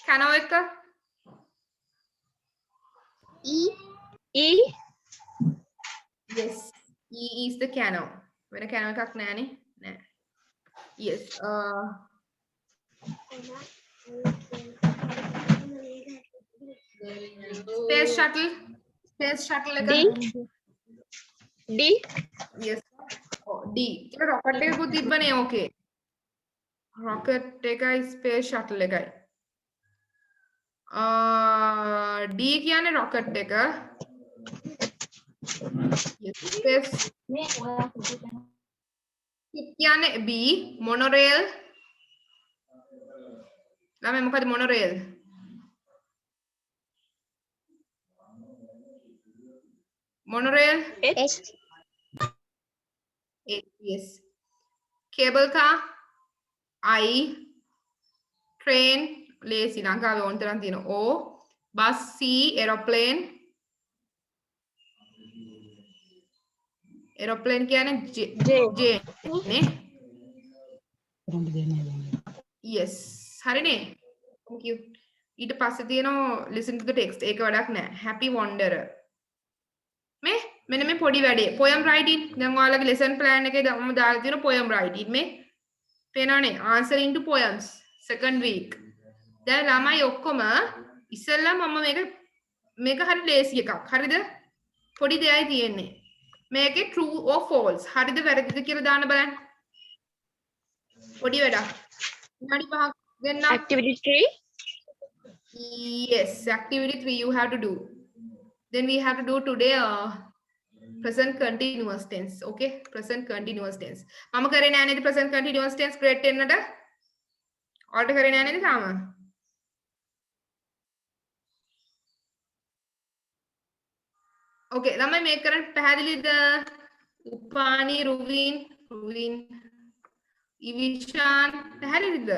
canoe එක
E
yes E is the canoe වෙන canoe එකක් නෑනේ නෑ yes space shuttle එක
D
yes D ඒක rocket එකකුත් තිබ්බනේ okay rocket එකයි space shuttle එකයි D කියන්නේ rocket එක yes space කියන්නේ B monorail ළමයි මොකද monorail monorail
H.
yes cable car I train lazy ලංකාවේ ඕන තරම් තියෙනවා O bus C aeroplane කියන්නේ J නේ yes හරිනේ thank you ඊට පස්සේ තියෙනවා listen to the text ඒක වැඩක් නෑ happy wanderer මේ මෙන්න මේ පොඩි වැඩේ poem writing දැන් ඔයාලගේ lesson plan එකේ මම දාලා තියෙන poem writing මේ පේනවනේ answer into poems second week දැන් ළමයි ඔක්කොම ඉස්සෙල්ලා මම මේක හරි ලේසි එකක් හරිද පොඩි දෙයයි තියෙන්නේ මේකේ true or false හරිද වැරදිද කියලා දාන්න බලන්න පොඩි වැඩක් විනාඩි 5ක් දෙන්න
activity 3
yes activity 3 you have to do then we have to do today present continuous tense okay present continuous tense mama kare naha neda present continuous tense grade 10 ට order kare naha neda tama okay lamai make කරන්න පැහැදිලිද උපානි රුවින් ඉවිෂාන් පැහැදිලිද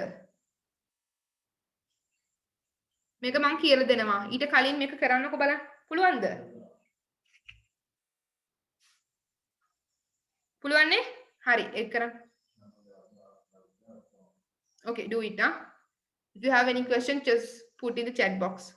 මේක මම කියලා දෙනවා. ඊට කලින් මේක කරන්නකො බලන්න. පුළුවන්ද? පුළුවන් නේ? හරි. ඒක කරන්න. Okay, do it, huh? If you have any question, just put in the chat box.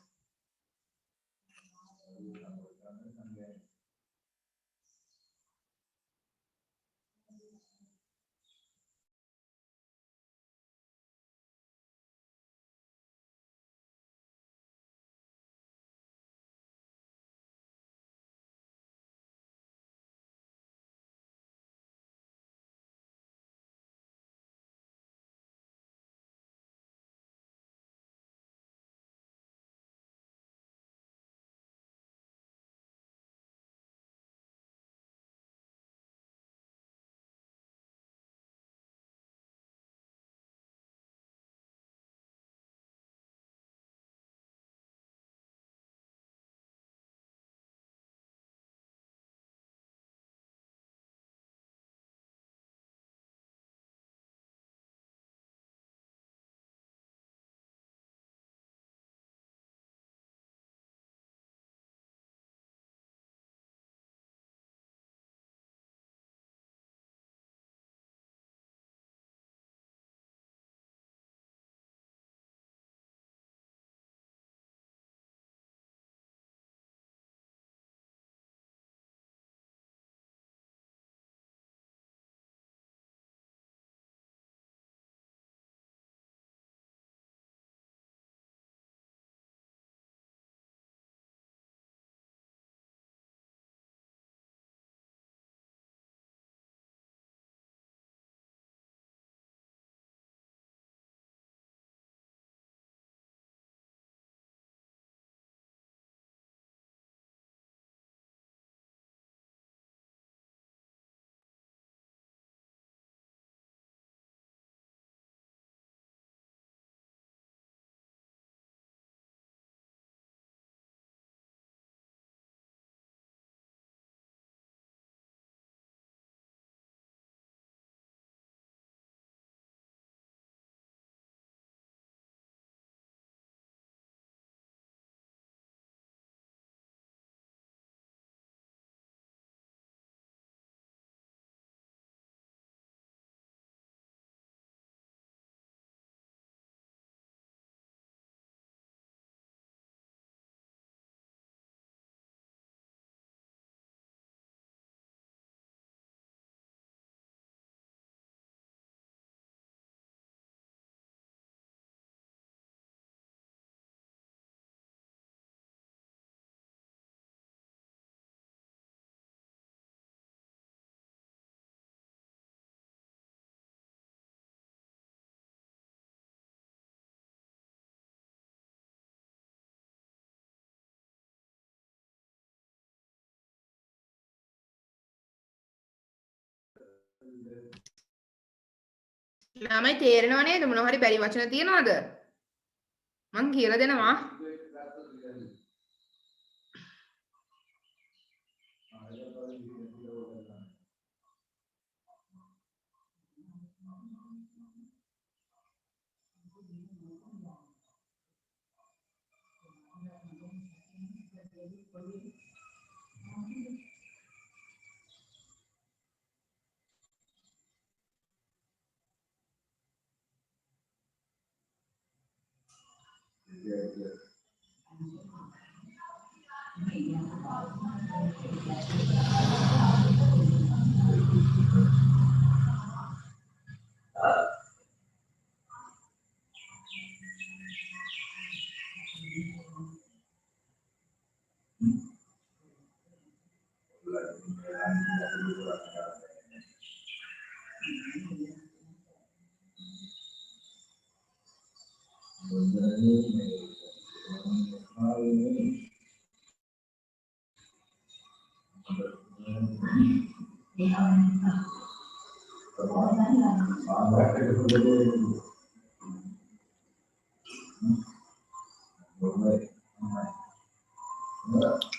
ළමයි තේරෙනව නේද? මොනවා හරි බැරි වචන තියනවද? මං කියලා දෙනවා.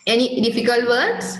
Any difficult words?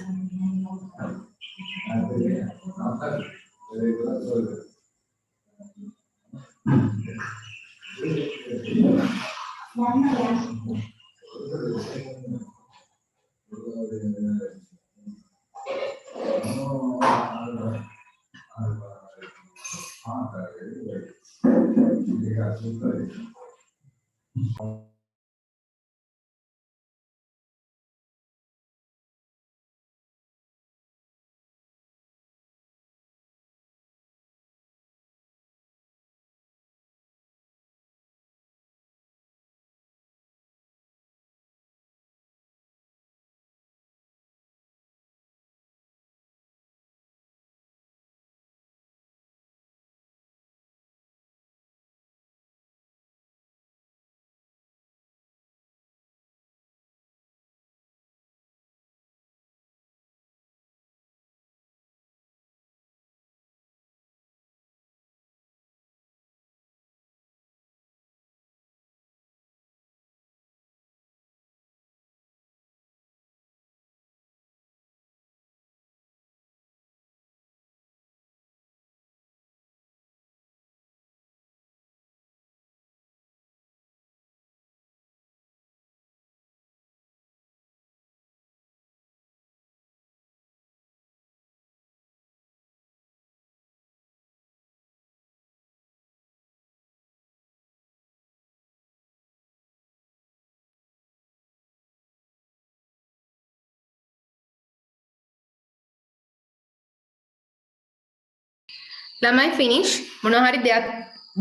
ළමයි finish මොනවා හරි දෙයක්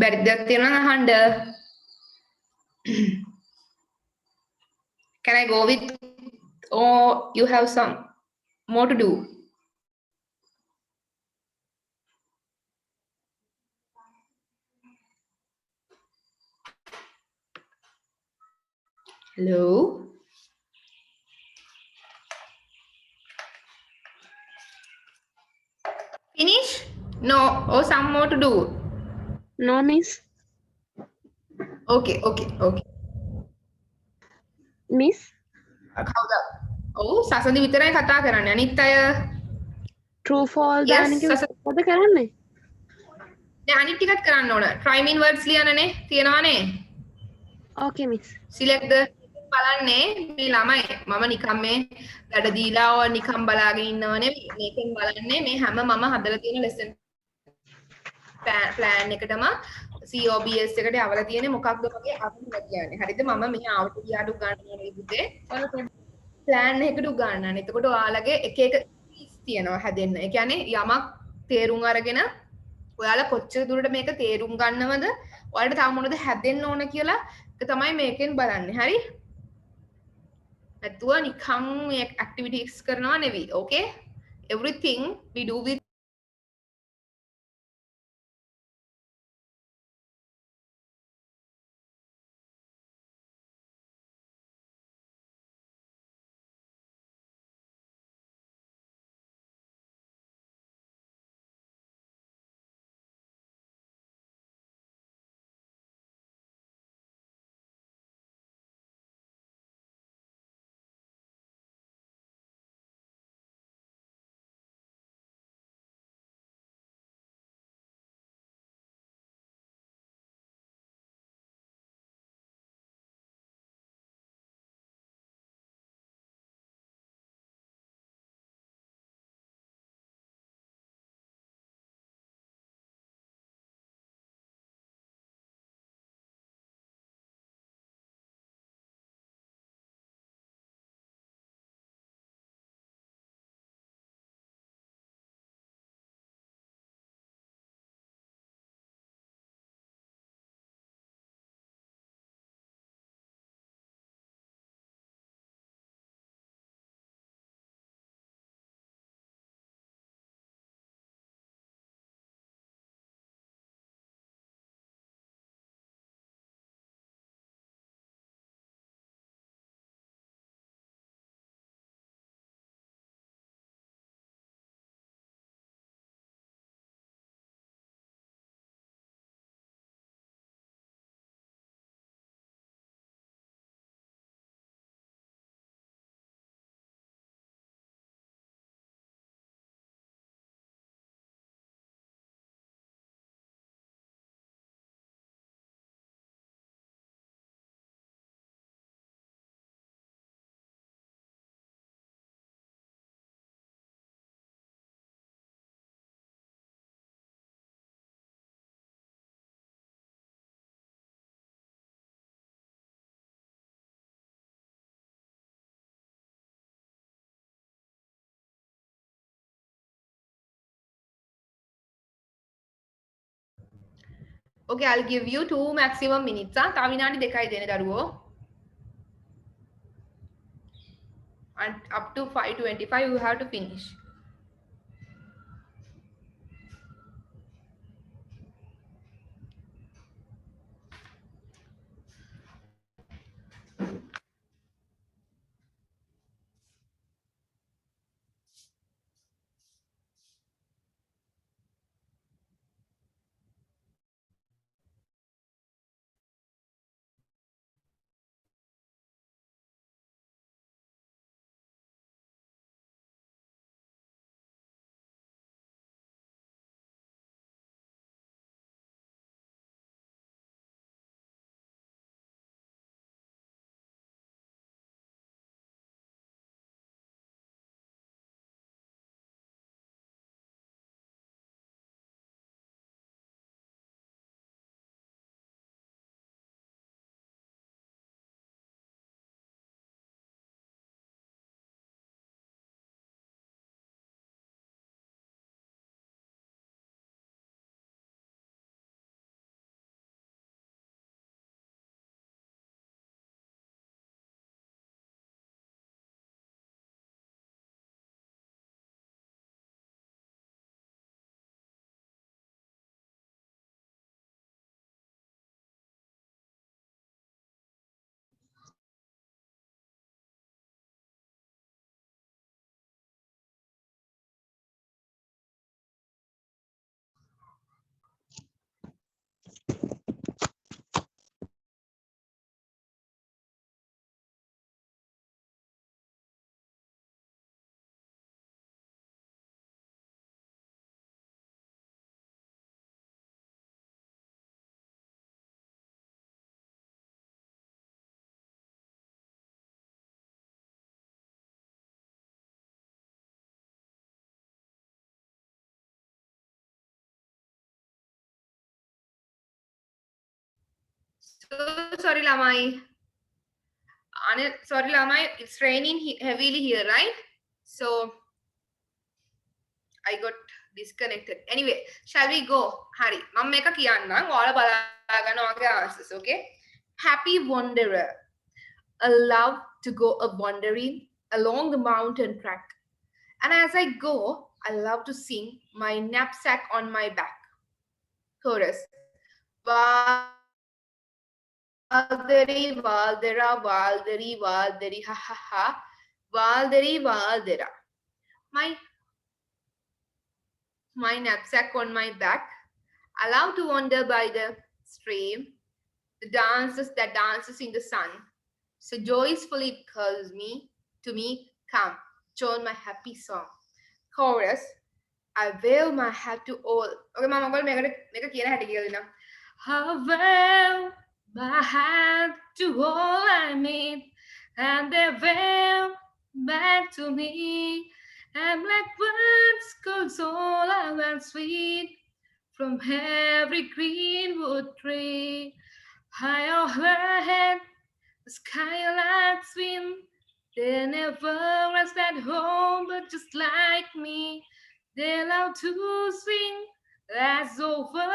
බැරි දෙයක් තියෙනවා නම් අහන්න. Can I go with or you have some more to do? Hello? Finish? No, or some more to do?
No, Miss.
Okay.
Miss.
කවුද? ඔව් සසඳි විතරයි කතා කරන්නේ. අනිත් අය
True, false
Yes,
දාන එක
සස-
මොකද කරන්නේ?
දැන් අනිත් ටිකත් කරන්න ඕන. try mean words ලියන්නනේ. තියෙනවානේ.
Okay, Miss.
select the බලන්නේ මේ ළමයි මම නිකන් මේ වැඩ දීලා ඔය නිකන් බලාගෙන ඉන්නව නෙවෙයි. මේකෙන් බලන්නේ මේ හැම මම හදලා තියෙන lesson plan එකටම COBS එකට යවලා තියෙන්නේ මොකක්ද වගේ අරමුණ කියන්නේ. හරිද? මම මේ ආවට ගියාට උගන්වන විදිහේ ඔයාලා plan එකකට උගන්වන්න. එතකොට ඔයාලගේ එක එක keys තියෙනවා හැදෙන්න. ඒ කියන්නේ යමක් තේරුම් අරගෙන ඔයාලා කොච්චර දුරට මේක තේරුම් ගන්නවද? ඔයාලට තව මොනවද හැදෙන්න ඕන කියලා ඒක තමයි මේකෙන් බලන්නේ. හරි? නැතුව නිකන් මේ activities කරනවා නෙවෙයි. Okay? Everything we do with Okay, I'll give you 2 maximum minutes. තව විනාඩි 2යි දෙන්නේ දරුවෝ. And up to 5:25 you have to finish. So sorry Lamai. Sorry Lamai, it's raining heavily here, right? So I got disconnected. Anyway, shall we go? Hari, මම මේක කියන්නම්. ඔයාලා බලා ගන්න ඔයාගේ answers, okay? Happy wanderer. I love to go a wandering along the mountain track. And as I go, I love to sing my knapsack on my back. Chorus. Valderi, Valdera, Valderi, Valderi, ha ha ha. Valderi, Valdera. My knapsack on my back. I love to wander by the stream. The dances that dances in the sun. So joyfully it calls me to me, come, join my happy song. Chorus. I wave my hat to all. Okay, mama, මේක කියන හැටි කියලා දෙන්න. I wave my hat to all I meet, and they wave back to me. And like words goes all I want sweet from every greenwood tree. High overhead, the skylights win. They never rest at home, but just like me, they love to swing. That's over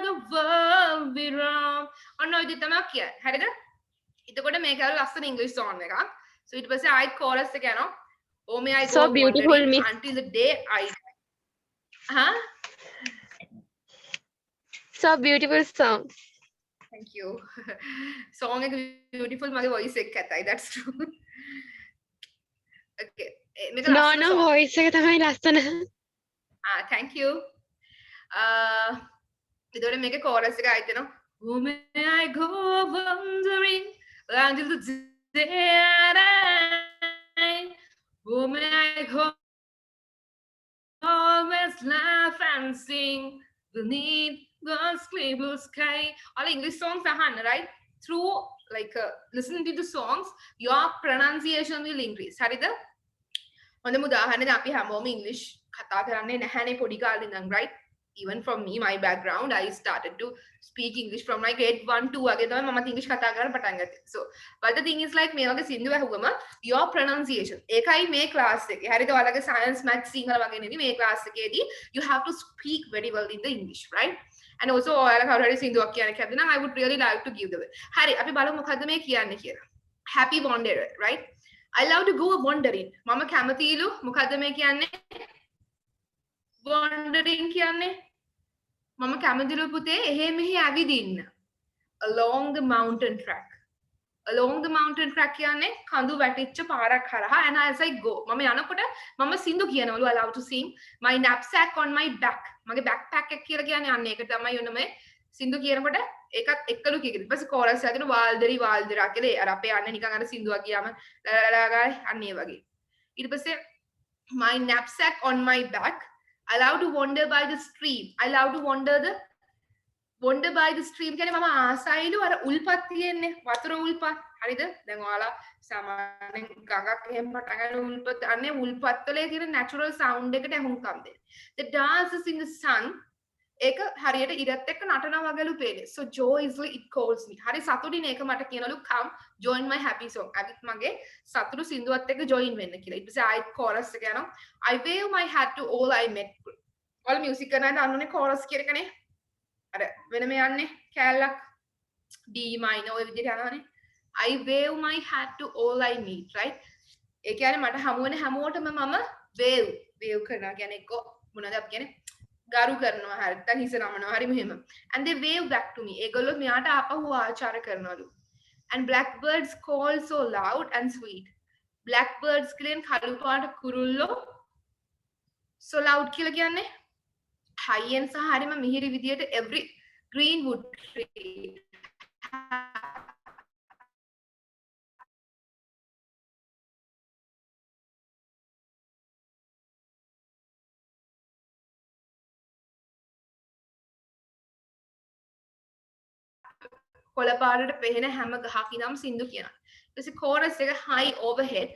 the world we roam. ඔන්න ඔය විදිහට තමයි කියන්නේ. හරිද? එතකොට මේක අර ලස්සන ඉංග්‍රීසි සෝන් එකක්. So ඊට පස්සේ ආයෙත් කෝරස් එක යනවා. Oh may I go
So beautiful,
wandering
Miss.
until the day I die. Huh?
So beautiful song.
Thank you. Song එක beautiful මගේ voice එක කැතයි. That's true. Okay. මේක
No,
ලස්සන
no,
song.
voice එක තමයි ලස්සන.
Thank you. එතකොට මේක chorus එක ආයෙත් එනවා. Oh may I go wandering until the day I die. Oh may I go always laugh and sing beneath God's clear blue sky. All English songs are right? Through listening to the songs, your pronunciation will increase. හරිද? හොඳම උදාහරණයක් අපි හැමෝම English කතා කරන්නේ නැහැනේ පොඩි කාලේ ඉඳන්, right? Even from me, my background, I started to speak English from like grade 1, 2 වගේ තමයි මම English කතා කරන්න පටන් ගත්තේ. So, but the thing is like මේ වගේ සින්දු ඇහුවම your pronunciation. ඒකයි මේ class එකේ. හරිද? ඔයාලගේ science, maths, සිංහල වගේ නෙවෙයි මේ class එකේදී you have to speak very well in the English, right? and also ඔයාලා කවුරු හරි සින්දුවක් කියන්න කැමති නම් I would really like to give the way. හරි අපි බලමු මොකද්ද මේ කියන්නේ කියලා. Happy wanderer, right? I love to go wandering. මම කැමතිලු මොකද්ද මේ කියන්නේ? Wandering කියන්නේ මම කැමතිලු පුතේ එහෙ මෙහෙ ඇවිදින්න. Along the mountain track. Along the mountain track කියන්නේ කඳු වැටිච්ච පාරක් හරහා and as I go මම යනකොට මම සින්දු කියනවලු I love to sing my knapsack on my back මගේ backpack එක කියලා කියන්නේ අන්න ඒක තමයි යොන්න මේ සින්දු කියනකොට ඒකත් එක්කලු කියකින් ඊට පස්සේ chorus එකගෙන වාල්දරි වාල්දරා කියලා අර අපේ යන්නේ නිකන් අර සින්දුවක් ගියාම ලාලාලා අන්න ඒ වගේ ඊට පස්සේ my knapsack on my back I love to wander by the stream I love to wander by the stream කියන්නේ මම ආසයිලු අර උල්පත් තියෙන්නේ වතුර උල්පත් හරිද දැන් ඔයාලා සාමාන්‍යයෙන් ගඟක් එහෙම පටන් ගන්න උල්පත් අනේ උල්පත් වල තියෙන natural sound එකට අහුම්කම් දෙන්න the dances in the sun ඒක හරියට ඉරත් එක්ක නටනවා වගේලු පේන්නේ so joyously it calls me හරි සතුටින් ඒක මට කියනලු come join my happy song අවිත් මගේ සතුටු සින්දුවත් එක්ක join වෙන්න කියලා ඊට පස්සේ ආයෙත් chorus එක යනවා I wave my hat to all I met ඔයාලා music කරනවා දන්නෝනේ chorus කියන එකනේ අර වෙනම යන්නේ කැලලක් D minor ඔය විදිහට යනවානේ I wave my hat to all I meet right ඒ කියන්නේ මට හමු වෙන හැමෝටම මම wave කරනවා කියන්නේ එක්ක මොනවද අපි කියන්නේ ගරු කරනවා හරි නැත්නම් හිස නමනවා හරි මෙහෙම and they wave back to me ඒගොල්ලෝ මෙයාට ආපහු ආචාර කරනවලු and blackbirds call so loud and sweet blackbirds කියන කළු පාට කුරුල්ලෝ so loud කියලා කියන්නේ high and සහ හරිම මිහිරි විදියට every greenwood tree කොළපාරට පෙහෙන හැම ගහකිනම් සින්දු කියනවා. ඊට පස්සේ chorus එක high overhead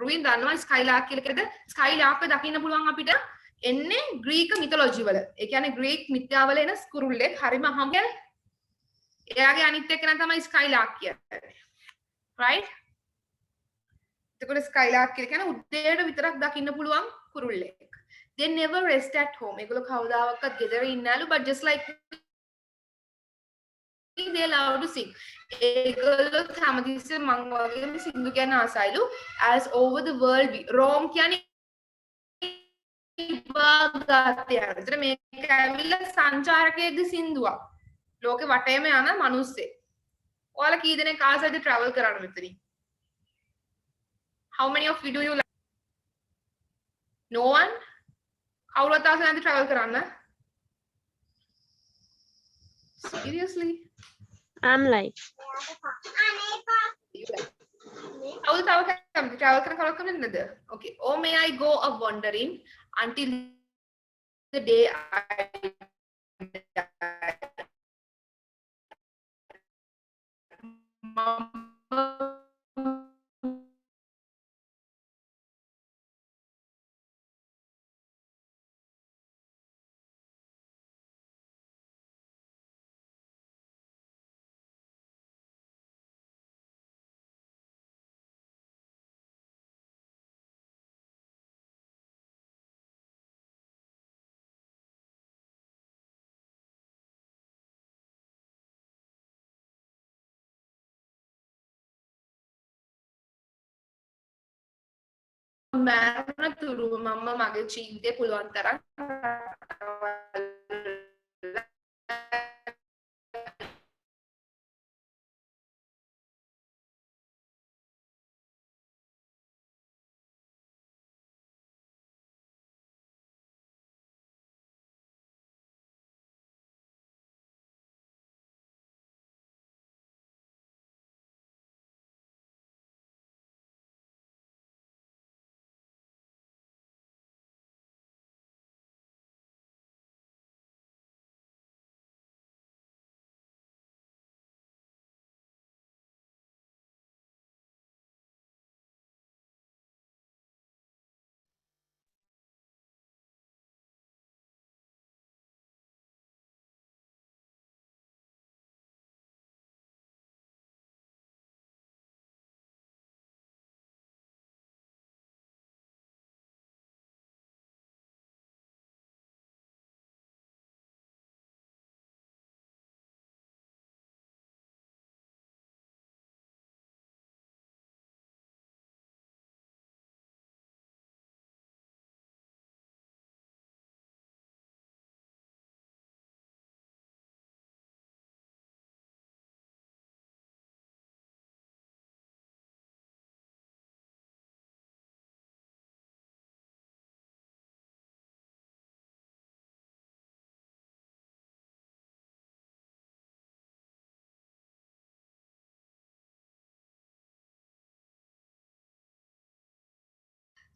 රුවින් දන්නවා skylark කියලා කියද skylark දකින්න පුළුවන් අපිට එන්නේ ග්‍රීක මිතොලොජි වල. ඒ කියන්නේ ග්‍රීක මිත්‍යාවල එන කුරුල්ලෙක් හරිම අහම් කියන්නේ. එයාගේ අනිත් එක නම් තමයි skylark කියන්නේ. right? එතකොට skylark කියලා කියන්නේ උදේට විතරක් දකින්න පුළුවන් කුරුල්ලෙක්. They never rest at home. ඒගොල්ලෝ කවදාවත් ගෙදර ඉන්නලු but just like they love to sing. ඒගොල්ලෝ හැමතිස්සෙම මං වගේම සින්දු කියන ආසයිලු as over the world Rome කියන්නේ විභාගات යන. ඒතර මේක ඇවිල්ලා සංචාරකයෙක්ගේ සින්දුවක්. ලෝකෙ වටේම යන මිනිස්සෙක්. ඔයාලා කී දෙනෙක් ආසයිද travel කරන්න මෙතනින්? How many of you do you like? No one? කවුරුත් ආසයි නැද්ද travel කරන්න? Seriously?
I'm like,
කවුද තව කැමති travel කරන කවුරුත් කැමති නැද්ද? Okay. Or may I go a wandering until the day I මරණ තුරු මම මගේ ජීවිතේ පුළුවන් තරම්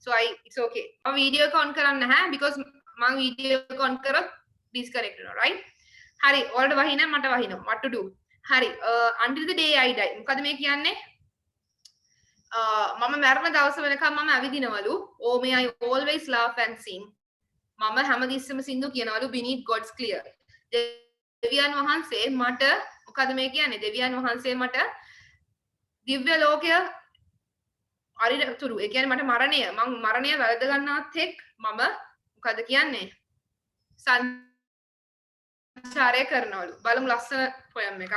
So it's okay. My video on karanna hai because my video on karot disconnect right. Hari ඔයාලට වහිනා මට වහිනවා. What to do? Hari until the day I die. මොකද මේ කියන්නේ? මම මරණ දවස වෙනකම් මම ඇවිදිනවලු. Oh may I always laugh and sing. මම හැමතිස්සෙම සින්දු කියනවලු beneath God's clear. දෙවියන් වහන්සේ මට මොකද මේ කියන්නේ? දෙවියන් වහන්සේ මට දිව්‍ය ලෝකය අරිතුරු. ඒ කියන්නේ මට මරණය මම මරණය වැළඳ ගන්නවත් එක් මම මොකද කියන්නේ? සංචාරය කරනවලු. බලමු ලස්සන poem එකක්.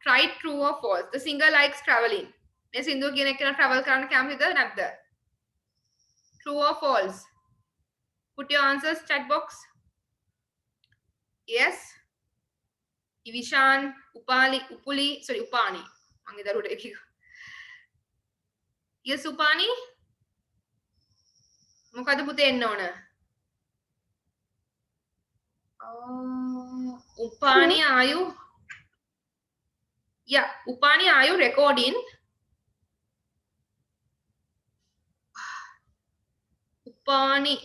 Try true or false. The singer likes traveling. මේ සින්දුව කියන එක travel කරන්න කැමතිද නැද්ද? True or false? Put your answers chat box. Yes. Ivishan, Upani. මගේ දරුවට ඒක. Yes Upani. මොකද පුතේ එන්න ඕන? Upani, are you? Yeah, Upani, are you recording? Upani,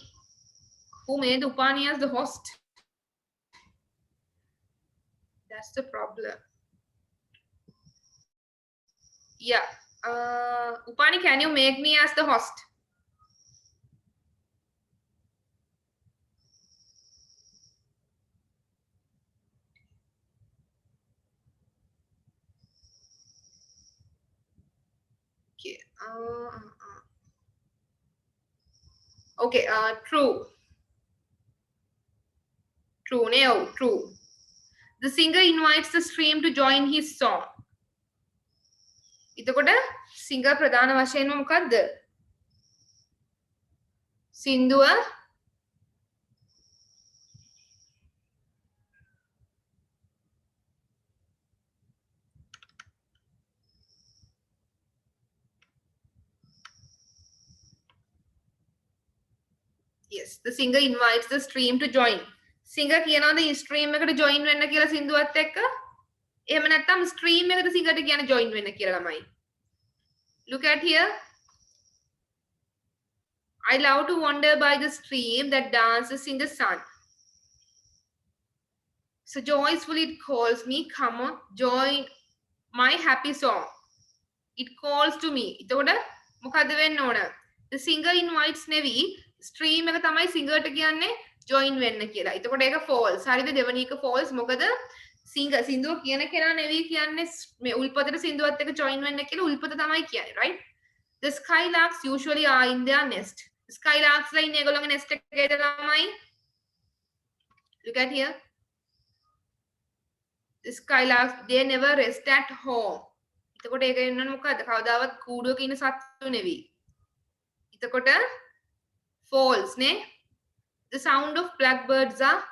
who made Upani as the host? That's the problem. Yeah, Upani, can you make me as the host? Okay. Okay, true. True, no, true. The singer invites the stream to join his song. එතකොට singer ප්‍රධාන වශයෙන්ම මොකද්ද? සින්දුව Yes, the singer invites the stream to join. Singer කියනවාද stream එකට join වෙන්න කියලා සින්දුවත් එක්ක? එහෙම නැත්නම් stream එකට singer ට කියන join වෙන්න කියලා ළමයි. Look at here. I love to wander by the stream that dances in the sun. So joyfully it calls me, come on, join my happy song. It calls to me. එතකොට මොකද වෙන්න ඕන? The singer invites නෙවි stream එක තමයි singer ට කියන්නේ join වෙන්න කියලා. එතකොට ඒක false. හරිද? දෙවෙනි එක false. මොකද singer සින්දුව කියන කෙනා නෙවි කියන්නේ මේ උල්පතට සින්දුවත් එක්ක join වෙන්න කියලා උල්පත තමයි කියන්නේ, right? The skylarks usually are in their nest. Skylarks ලා ඉන්නේ ඒගොල්ලෝගේ nest එකේද ළමයි? Look at here. The skylarks they never rest at home. එතකොට ඒක වෙනවනේ මොකද්ද? කවදාවත් කූඩුවක ඉන්න සත්තු නෙවි. එතකොට false ne. The sound of blackbirds are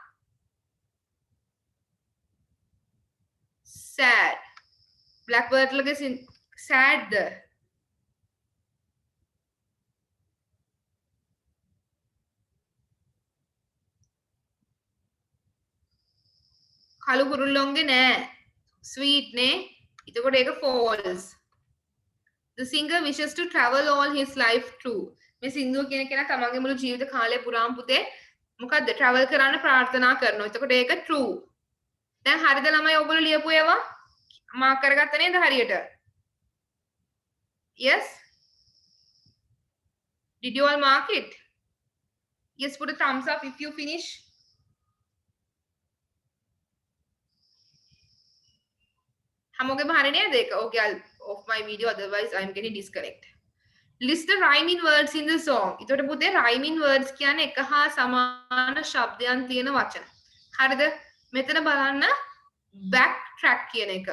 sad. Blackbird lage sad. Kalu kurullonge ne. Sweet ne. එතකොට ඒක false. The singer wishes to travel all his life through. මේ සින්දුව කියන කෙනා තමන්ගේ මුළු ජීවිත කාලය පුරාම පුතේ මොකද්ද travel කරන්න ප්‍රාර්ථනා කරනවා. එතකොට ඒක true. දැන් හරිද ළමයි ඔයගොල්ලෝ ලියපු ඒවා? මාක් කරගත්ත නේද හරියට? Yes? Did you all mark it? Yes, put a thumbs up if you finish. හැමෝගෙම හරි නේද ඒක? Okay, I'll off my video otherwise I'm getting disconnect. List the rhyming words in the song. එතකොට පුතේ rhyming words කියන්නේ එක හා සමාන ශබ්දයන් තියෙන වචන. හරිද? මෙතන බලන්න back track කියන එක.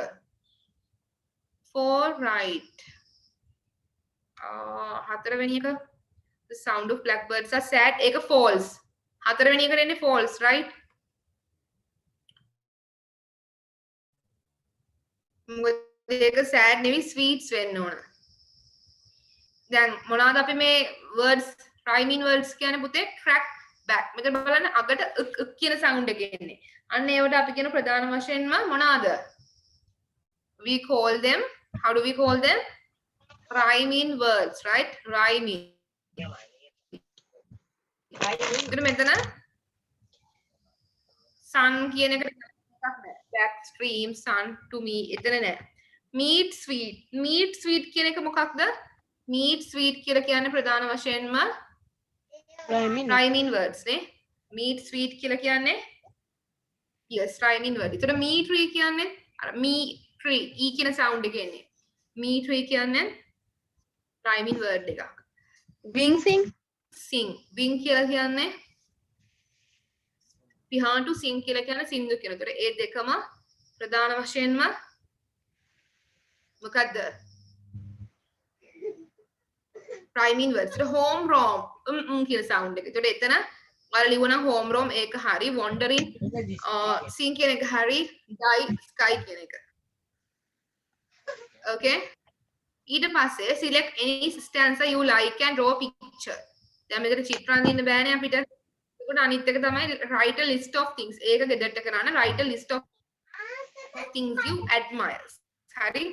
For right. හතරවෙනි එක the sound of blackbirds are sad. ඒක false. හතරවෙනි එකට එන්නේ false, right? මොකද ඒක sad නෙවෙයි sweets වෙන්න ඕන. දැන් මොනවාද අපි මේ words rhyming words කියන්නේ පුතේ track back. මෙතන බලන්න අගට කියන sound එක එන්නේ. අන්න ඒවට අපි කියන ප්‍රධාන වශයෙන්ම මොනවාද? We call them, how do we call them? Rhyming words, right? Rhyming. එතන මෙතන sun කියන එක එකක් නෑ. back stream sun to me එතන නෑ. meat sweet කියන එක මොකක්ද? meat sweet කියලා කියන්නේ ප්‍රධාන වශයෙන්ම rhyming words නේ. meat sweet කියලා කියන්නේ yes rhyming word. ඒතර me tree කියන්නේ අර me tree e කියන sound එක එන්නේ. me tree කියන්නේ rhyming word එකක්.
Wing sing.
wing කියලා කියන්නේ behind to sing කියලා කියන්නේ සින්දු කියන. ඒතර ඒ දෙකම ප්‍රධාන වශයෙන්ම මොකද්ද? rhyming words. ඒතර home roam කියන sound එක. ඒතර එතන අර ලියුණා home roam ඒක හරි. wandering sing කියන එක හරි. die sky කියන එක. okay ඊට පස්සේ select any stanza you like and draw a picture. දැන් මෙතන චිත්‍ර අඳින්න බෑනේ අපිට. ඒකට අනිත් එක තමයි write a list of things. ඒක ගෙදරට කරන්න write a list of things you admire. හරි?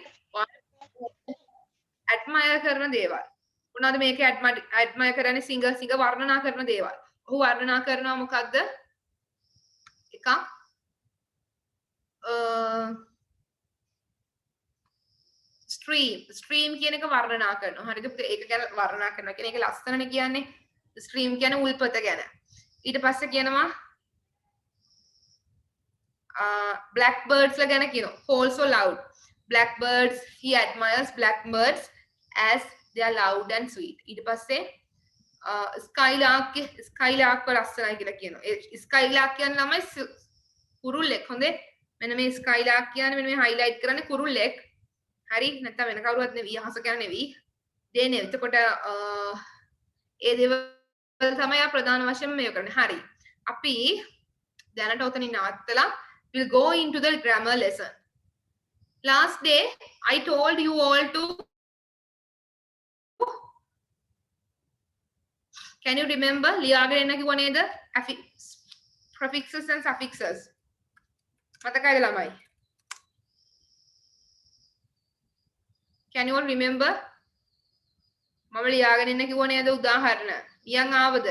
admire කරන දේවල්. මොනවද මේක admire කරන්නේ? singer වර්ණනා කරන දේවල්. ඔහු වර්ණනා කරනවා මොකද්ද? එකක් stream කියන එක වර්ණනා කරනවා. හරිද? ඒක ගැන වර්ණනා කරනවා කියන එක ලස්සනනේ කියන්නේ. stream කියන්නේ උල්පත ගැන. ඊට පස්සේ කියනවා blackbirds ලා ගැන කියනවා. call so loud. blackbirds he admires blackbirds as they are loud and sweet. ඊට පස්සේ skylark ලස්සනයි කියලා කියනවා. ඒ skylark කියන්නේ ළමයි කුරුල්ලෙක්. හොඳේ. මෙන්න මේ skylark කියන්නේ මෙන්න මේ highlight කරන්නේ කුරුල්ලෙක්. හරි නැත්නම් වෙන කවුරුවත් නෙවෙයි අහස ගැන නෙවෙයි දෙන්නේ නෙවෙයි. එතකොට ඒ දේවල් තමයි ප්‍රධාන වශයෙන් මේක කරන්නේ. හරි. අපි දැනට ඔතනින් නවත්තලා we'll go into the grammar lesson. Last day I told you all to can you remember ලියාගෙන එන්න කිව්ව නේද? prefixes and suffixes. මතකයිද ළමයි? Can you all remember? මම ලියාගෙන ඉන්න කිව්ව නේද උදාහරණ? ලියන් ආවද?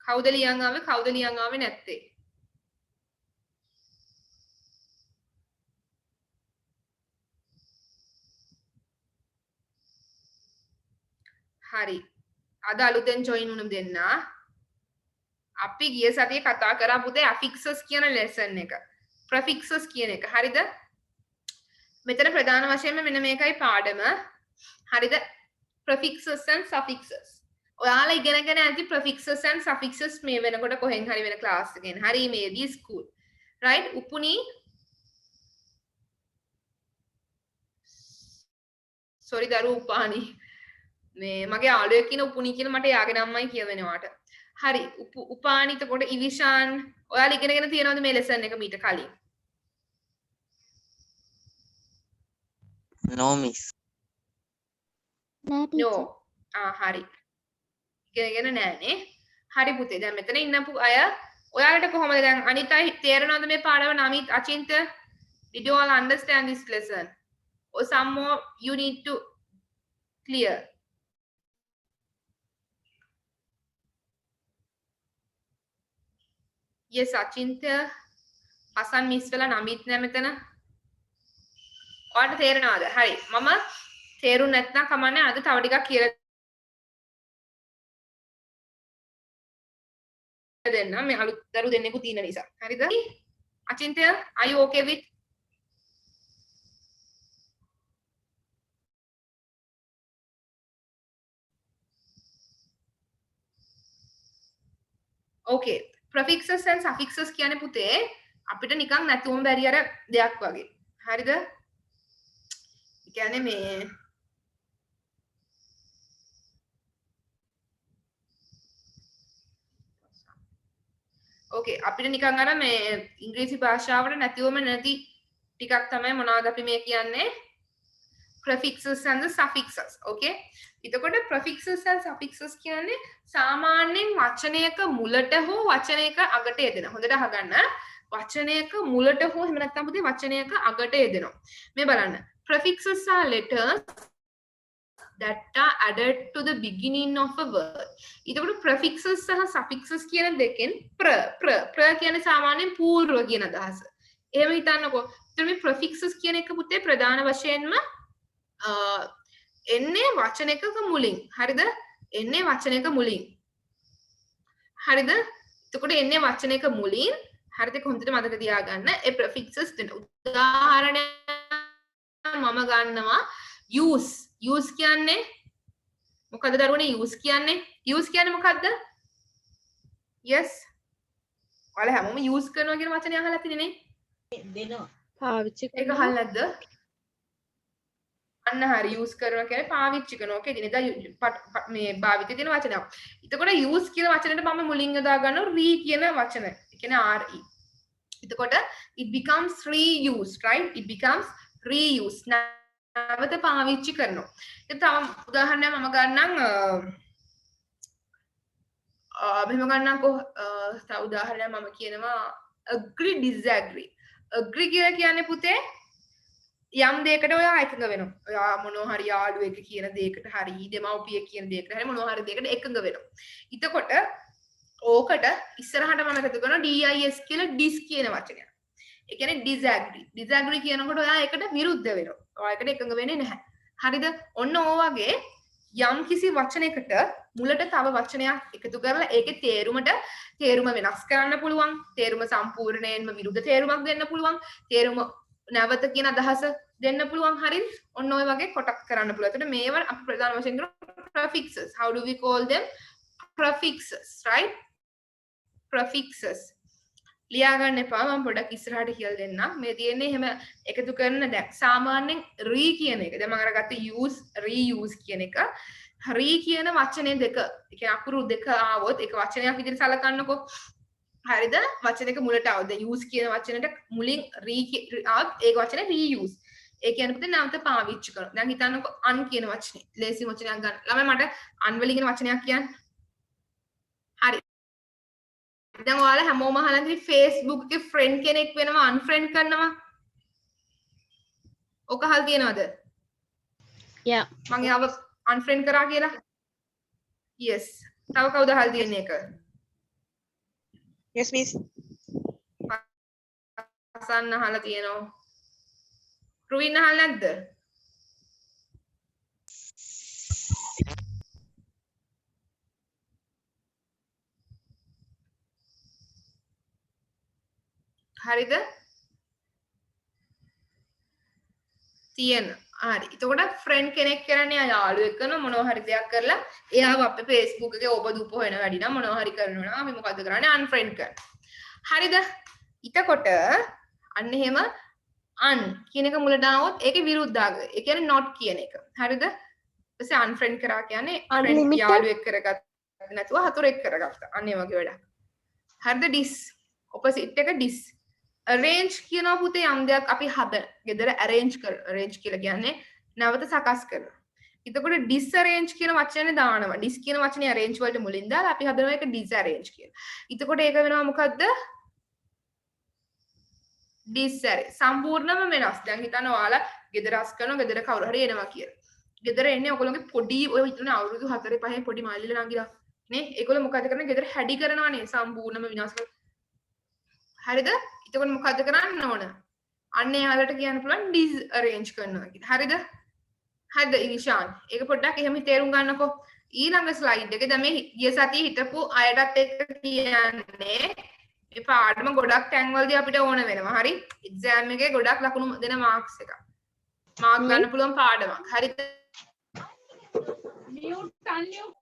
කවුද ලියන් ආවේ? කවුද ලියන් ආවේ නැත්තේ? හරි. අද අලුතෙන් join වුණ දෙන්න. අපි ගිය සතියේ කතා කරා පුතේ affixes කියන lesson එක. prefixes කියන එක. හරිද? මෙතන ප්‍රධාන වශයෙන්ම මෙන්න මේකයි පාඩම. හරිද? prefixes and suffixes. ඔයාලා ඉගෙනගෙන ඇති prefixes and suffixes මේ වෙනකොට කොහෙන් හරි වෙන class එකෙන්. හරි මේදී school. right? උපුනි sorry දරු උපානි. මේ මගේ යාළුවෙක් කියන උපුනි කියලා මට යාගේ නම්මයි කියවෙනවාට. හරි උපානි එතකොට ඉවිෂාන් ඔයාලා ඉගෙනගෙන තියෙනවද මේ ලෙසන් එක මීට කලින්?
No miss.
No. හරි. ඉගෙනගෙන නෑනේ. හරි පුතේ. දැන් මෙතන ඉන්න අය ඔයාලට කොහොමද දැන් අනිත් අය තේරෙනවද මේ පාඩම? නමිත් Achintha did you all understand this lesson? Or some more you need to clear? yes Achinthya අසන් මිස් වෙලා නමිත් නෑ මෙතන. ඔයාලට තේරෙනවද? හරි. මම තේරුම් නැත්නම් කමන්නේ අද තව ටිකක් කියලා දෙන්න. මේ අලුත් දරු දෙන්නෙකු තියෙන නිසා. හරිද? අචින්ත්‍ය are you okay with? okay. prefixes and suffixes කියන්නේ පුතේ අපිට නිකන් නැතුවම බැරි අර දෙයක් වගේ. හරිද? ඒ කියන්නේ මේ okay අපිට නිකන් අර මේ ඉංග්‍රීසි භාෂාවට නැතිවම නැති ටිකක් තමයි මොනවද අපි මේ කියන්නේ prefixes and the suffixes. Okay. එතකොට prefixes and suffixes කියන්නේ සාමාන්‍යයෙන් වචනයක මුලට හෝ වචනයක අගට යෙදෙන. හොඳට අහගන්න. වචනයක මුලට හෝ එහෙම නැත්නම් පුතේ වචනයක අගට යෙදෙනවා. මේ බලන්න. Prefixes are letters that are added to the beginning of a word. එතකොට prefixes සහ suffixes කියන දෙකෙන් ප්‍ර කියන්නේ සාමාන්‍යයෙන් පූර්ව කියන අදහස. එහෙම හිතන්නකෝ. එතකොට මේ prefixes කියන එක පුතේ ප්‍රධාන වශයෙන්ම එන්නේ වචනයක මුලින්. හරිද? එන්නේ වචනයක මුලින්. හරිද? එතකොට එන්නේ වචනයක මුලින්. හරිද? කොහොමද මතක තියාගන්න? ඒ prefixes දෙන උදාහරණයක් මම ගන්නවා use කියන්නේ මොකද්ද දරුවනේ use කියන්නේ මොකද්ද? yes ඔයාලා හැමෝම use කරනවා කියන වචනේ අහලා තියෙන්නේ නේ?
පාවිච්චි
ඒක අහලා නැද්ද? අන්න හරි use කරනවා කියන්නේ පාවිච්චි කරනවා. ඕකේ දිනදා මේ භාවිතයේ තියෙන වචනයක්. එතකොට use කියන වචනෙට මම මුලින් යොදා ගන්නවා re කියන වචන. ඒ කියන්නේ re. එතකොට it becomes reused, right? It becomes reused. නැවත පාවිච්චි කරනවා. ඒ තව උදාහරණයක් මම ගන්නම් මෙහෙම ගන්නම්කෝ තව උදාහරණයක් මම කියනවා agree disagree. agree කියලා කියන්නේ පුතේ යම් දෙයකට ඔයා එකඟ වෙනවා. ඔයා මොනවා හරි යාළුවෙක් කියන දෙයකට හරි දෙමව්පියෙක් කියන දෙයකට හරි මොනවා හරි දෙයකට එකඟ වෙනවා. එතකොට ඕකට ඉස්සරහට මම එකතු කරනවා dis කියලා dis කියන වචනය. ඒ කියන්නේ disagree. disagree කියනකොට ඔයා ඒකට විරුද්ධ වෙනවා. ඔයා ඒකට එකඟ වෙන්නේ නැහැ. හරිද? ඔන්න ඕ වගේ යම් කිසි වචනයකට මුලට තව වචනයක් එකතු කරලා ඒකේ තේරුම වෙනස් කරන්න පුළුවන්. තේරුම සම්පූර්ණයෙන්ම විරුද්ධ තේරුමක් දෙන්න පුළුවන්. තේරුම නැවත කියන අදහස දෙන්න පුළුවන්. හරිද? ඔන්න ඔය වගේ කොටස් කරන්න පුළුවන්. එතකොට මේවා අපි ප්‍රධාන වශයෙන් කරන prefixes. How do we call them? Prefixes, right? Prefixes. ලියා ගන්න එපා මම පොඩක් ඉස්සරහට කියලා දෙන්නම්. මේ තියෙන්නේ එහෙම එකතු කරන දැන් සාමාන්‍යයෙන් re කියන එක. දැන් මම අරගත්ත use reuse කියන එක. re කියන වචනේ දෙක. ඒ කියන්නේ අකුරු දෙක ආවොත් ඒක වචනයක් විදිහට සලකන්නකෝ. හරිද? වචනයක මුලට આવද use කියන වචනෙට මුලින් re ආවත් ඒක වචනේ reuse. ඒ කියන්නේ පුතේ නැවත පාවිච්චි කරනවා. දැන් හිතන්නකෝ un කියන වචනේ. ලේසි වචනයක් ගන්න. ළමයි මට un වලින් කියන වචනයක් කියන්න. හරි. දැන් ඔයාලා හැමෝම අහලා ඉතින් Facebook එකේ friend කෙනෙක් වෙනවා unfriend කරනවා. ඔක අහලා තියෙනවද?
Yeah.
මම යාව unfriend කරා කියලා. Yes. තව කවුද අහලා තියෙන්නේ ඒක?
Yes, miss.
අසන්න අහලා තියෙනවා. රුවින් අහලා නැද්ද? හරිද? තියෙන. හරි. එතකොට friend කෙනෙක් කරන්නේ යාළුවෙක් කරන මොනවා හරි දෙයක් කරලා එයාව අපේ Facebook එකේ ඔබ දුප හොයන වැඩි නම් මොනවා හරි කරනවා නම් අපි මොකද කරන්නේ? unfriend කරනවා. හරිද? එතකොට අන්න එහෙම un කියන එක මුලට ආවොත් ඒකේ විරුද්ධාග. ඒ කියන්නේ not කියන එක. හරිද? ඊපස්සේ unfriend කරා කියන්නේ friend යාළුවෙක් කරගත්ත නැතුව හතුරෙක් කරගත්තා. අන්න ඒ වගේ වැඩක්. හරිද? dis opposite එක dis. arrange කියනවා පුතේ යම් දෙයක් අපි හදන. ගෙදර arrange කියලා කියන්නේ නැවත සකස් කරනවා. එතකොට disarrange කියන වචනේ දානවා. dis කියන වචනේ arrange වලට මුලින් දාලා අපි හදනවා ඒක disarrange කියලා. එතකොට ඒක වෙනවා මොකද්ද? disarrange. සම්පූර්ණයෙන්ම වෙනස්. දැන් හිතන්න ඔයාලා ගෙදර අස් කරනවා ගෙදර කවුරු හරි එනවා කියලා. ගෙදර එන්නේ ඔයගොල්ලෝගේ පොඩි ඔය හිතන අවුරුදු 4 5 පොඩි මාල්ලිලා නගිලා නේ. ඒගොල්ලෝ මොකද කරන්නේ? ගෙදර හැඩි කරනවානේ සම්පූර්ණයෙන්ම විනාශ කරලා. හරිද? එතකොට මොකද කරන්න ඕන? අන්න එයාලට කියන්න පුළුවන් disarrange කරනවා කියලා. හරිද? හරිද ඉනිෂාන්? ඒක පොඩ්ඩක් එහෙම තේරුම් ගන්නකෝ. ඊළඟ ස්ලයිඩ් එකේ දැන් මේ ගිය සතියේ හිටපු අයටත් එක්ක කියන්නේ මේ පාඩම ගොඩක් තැන් වලදී අපිට ඕන වෙනවා. හරි? එක්සෑම් එකේ ගොඩක් ලකුණු දෙන මාක්ස් එකක්. මාක් ගන්න පුළුවන් පාඩමක්. හරිද? mute unmute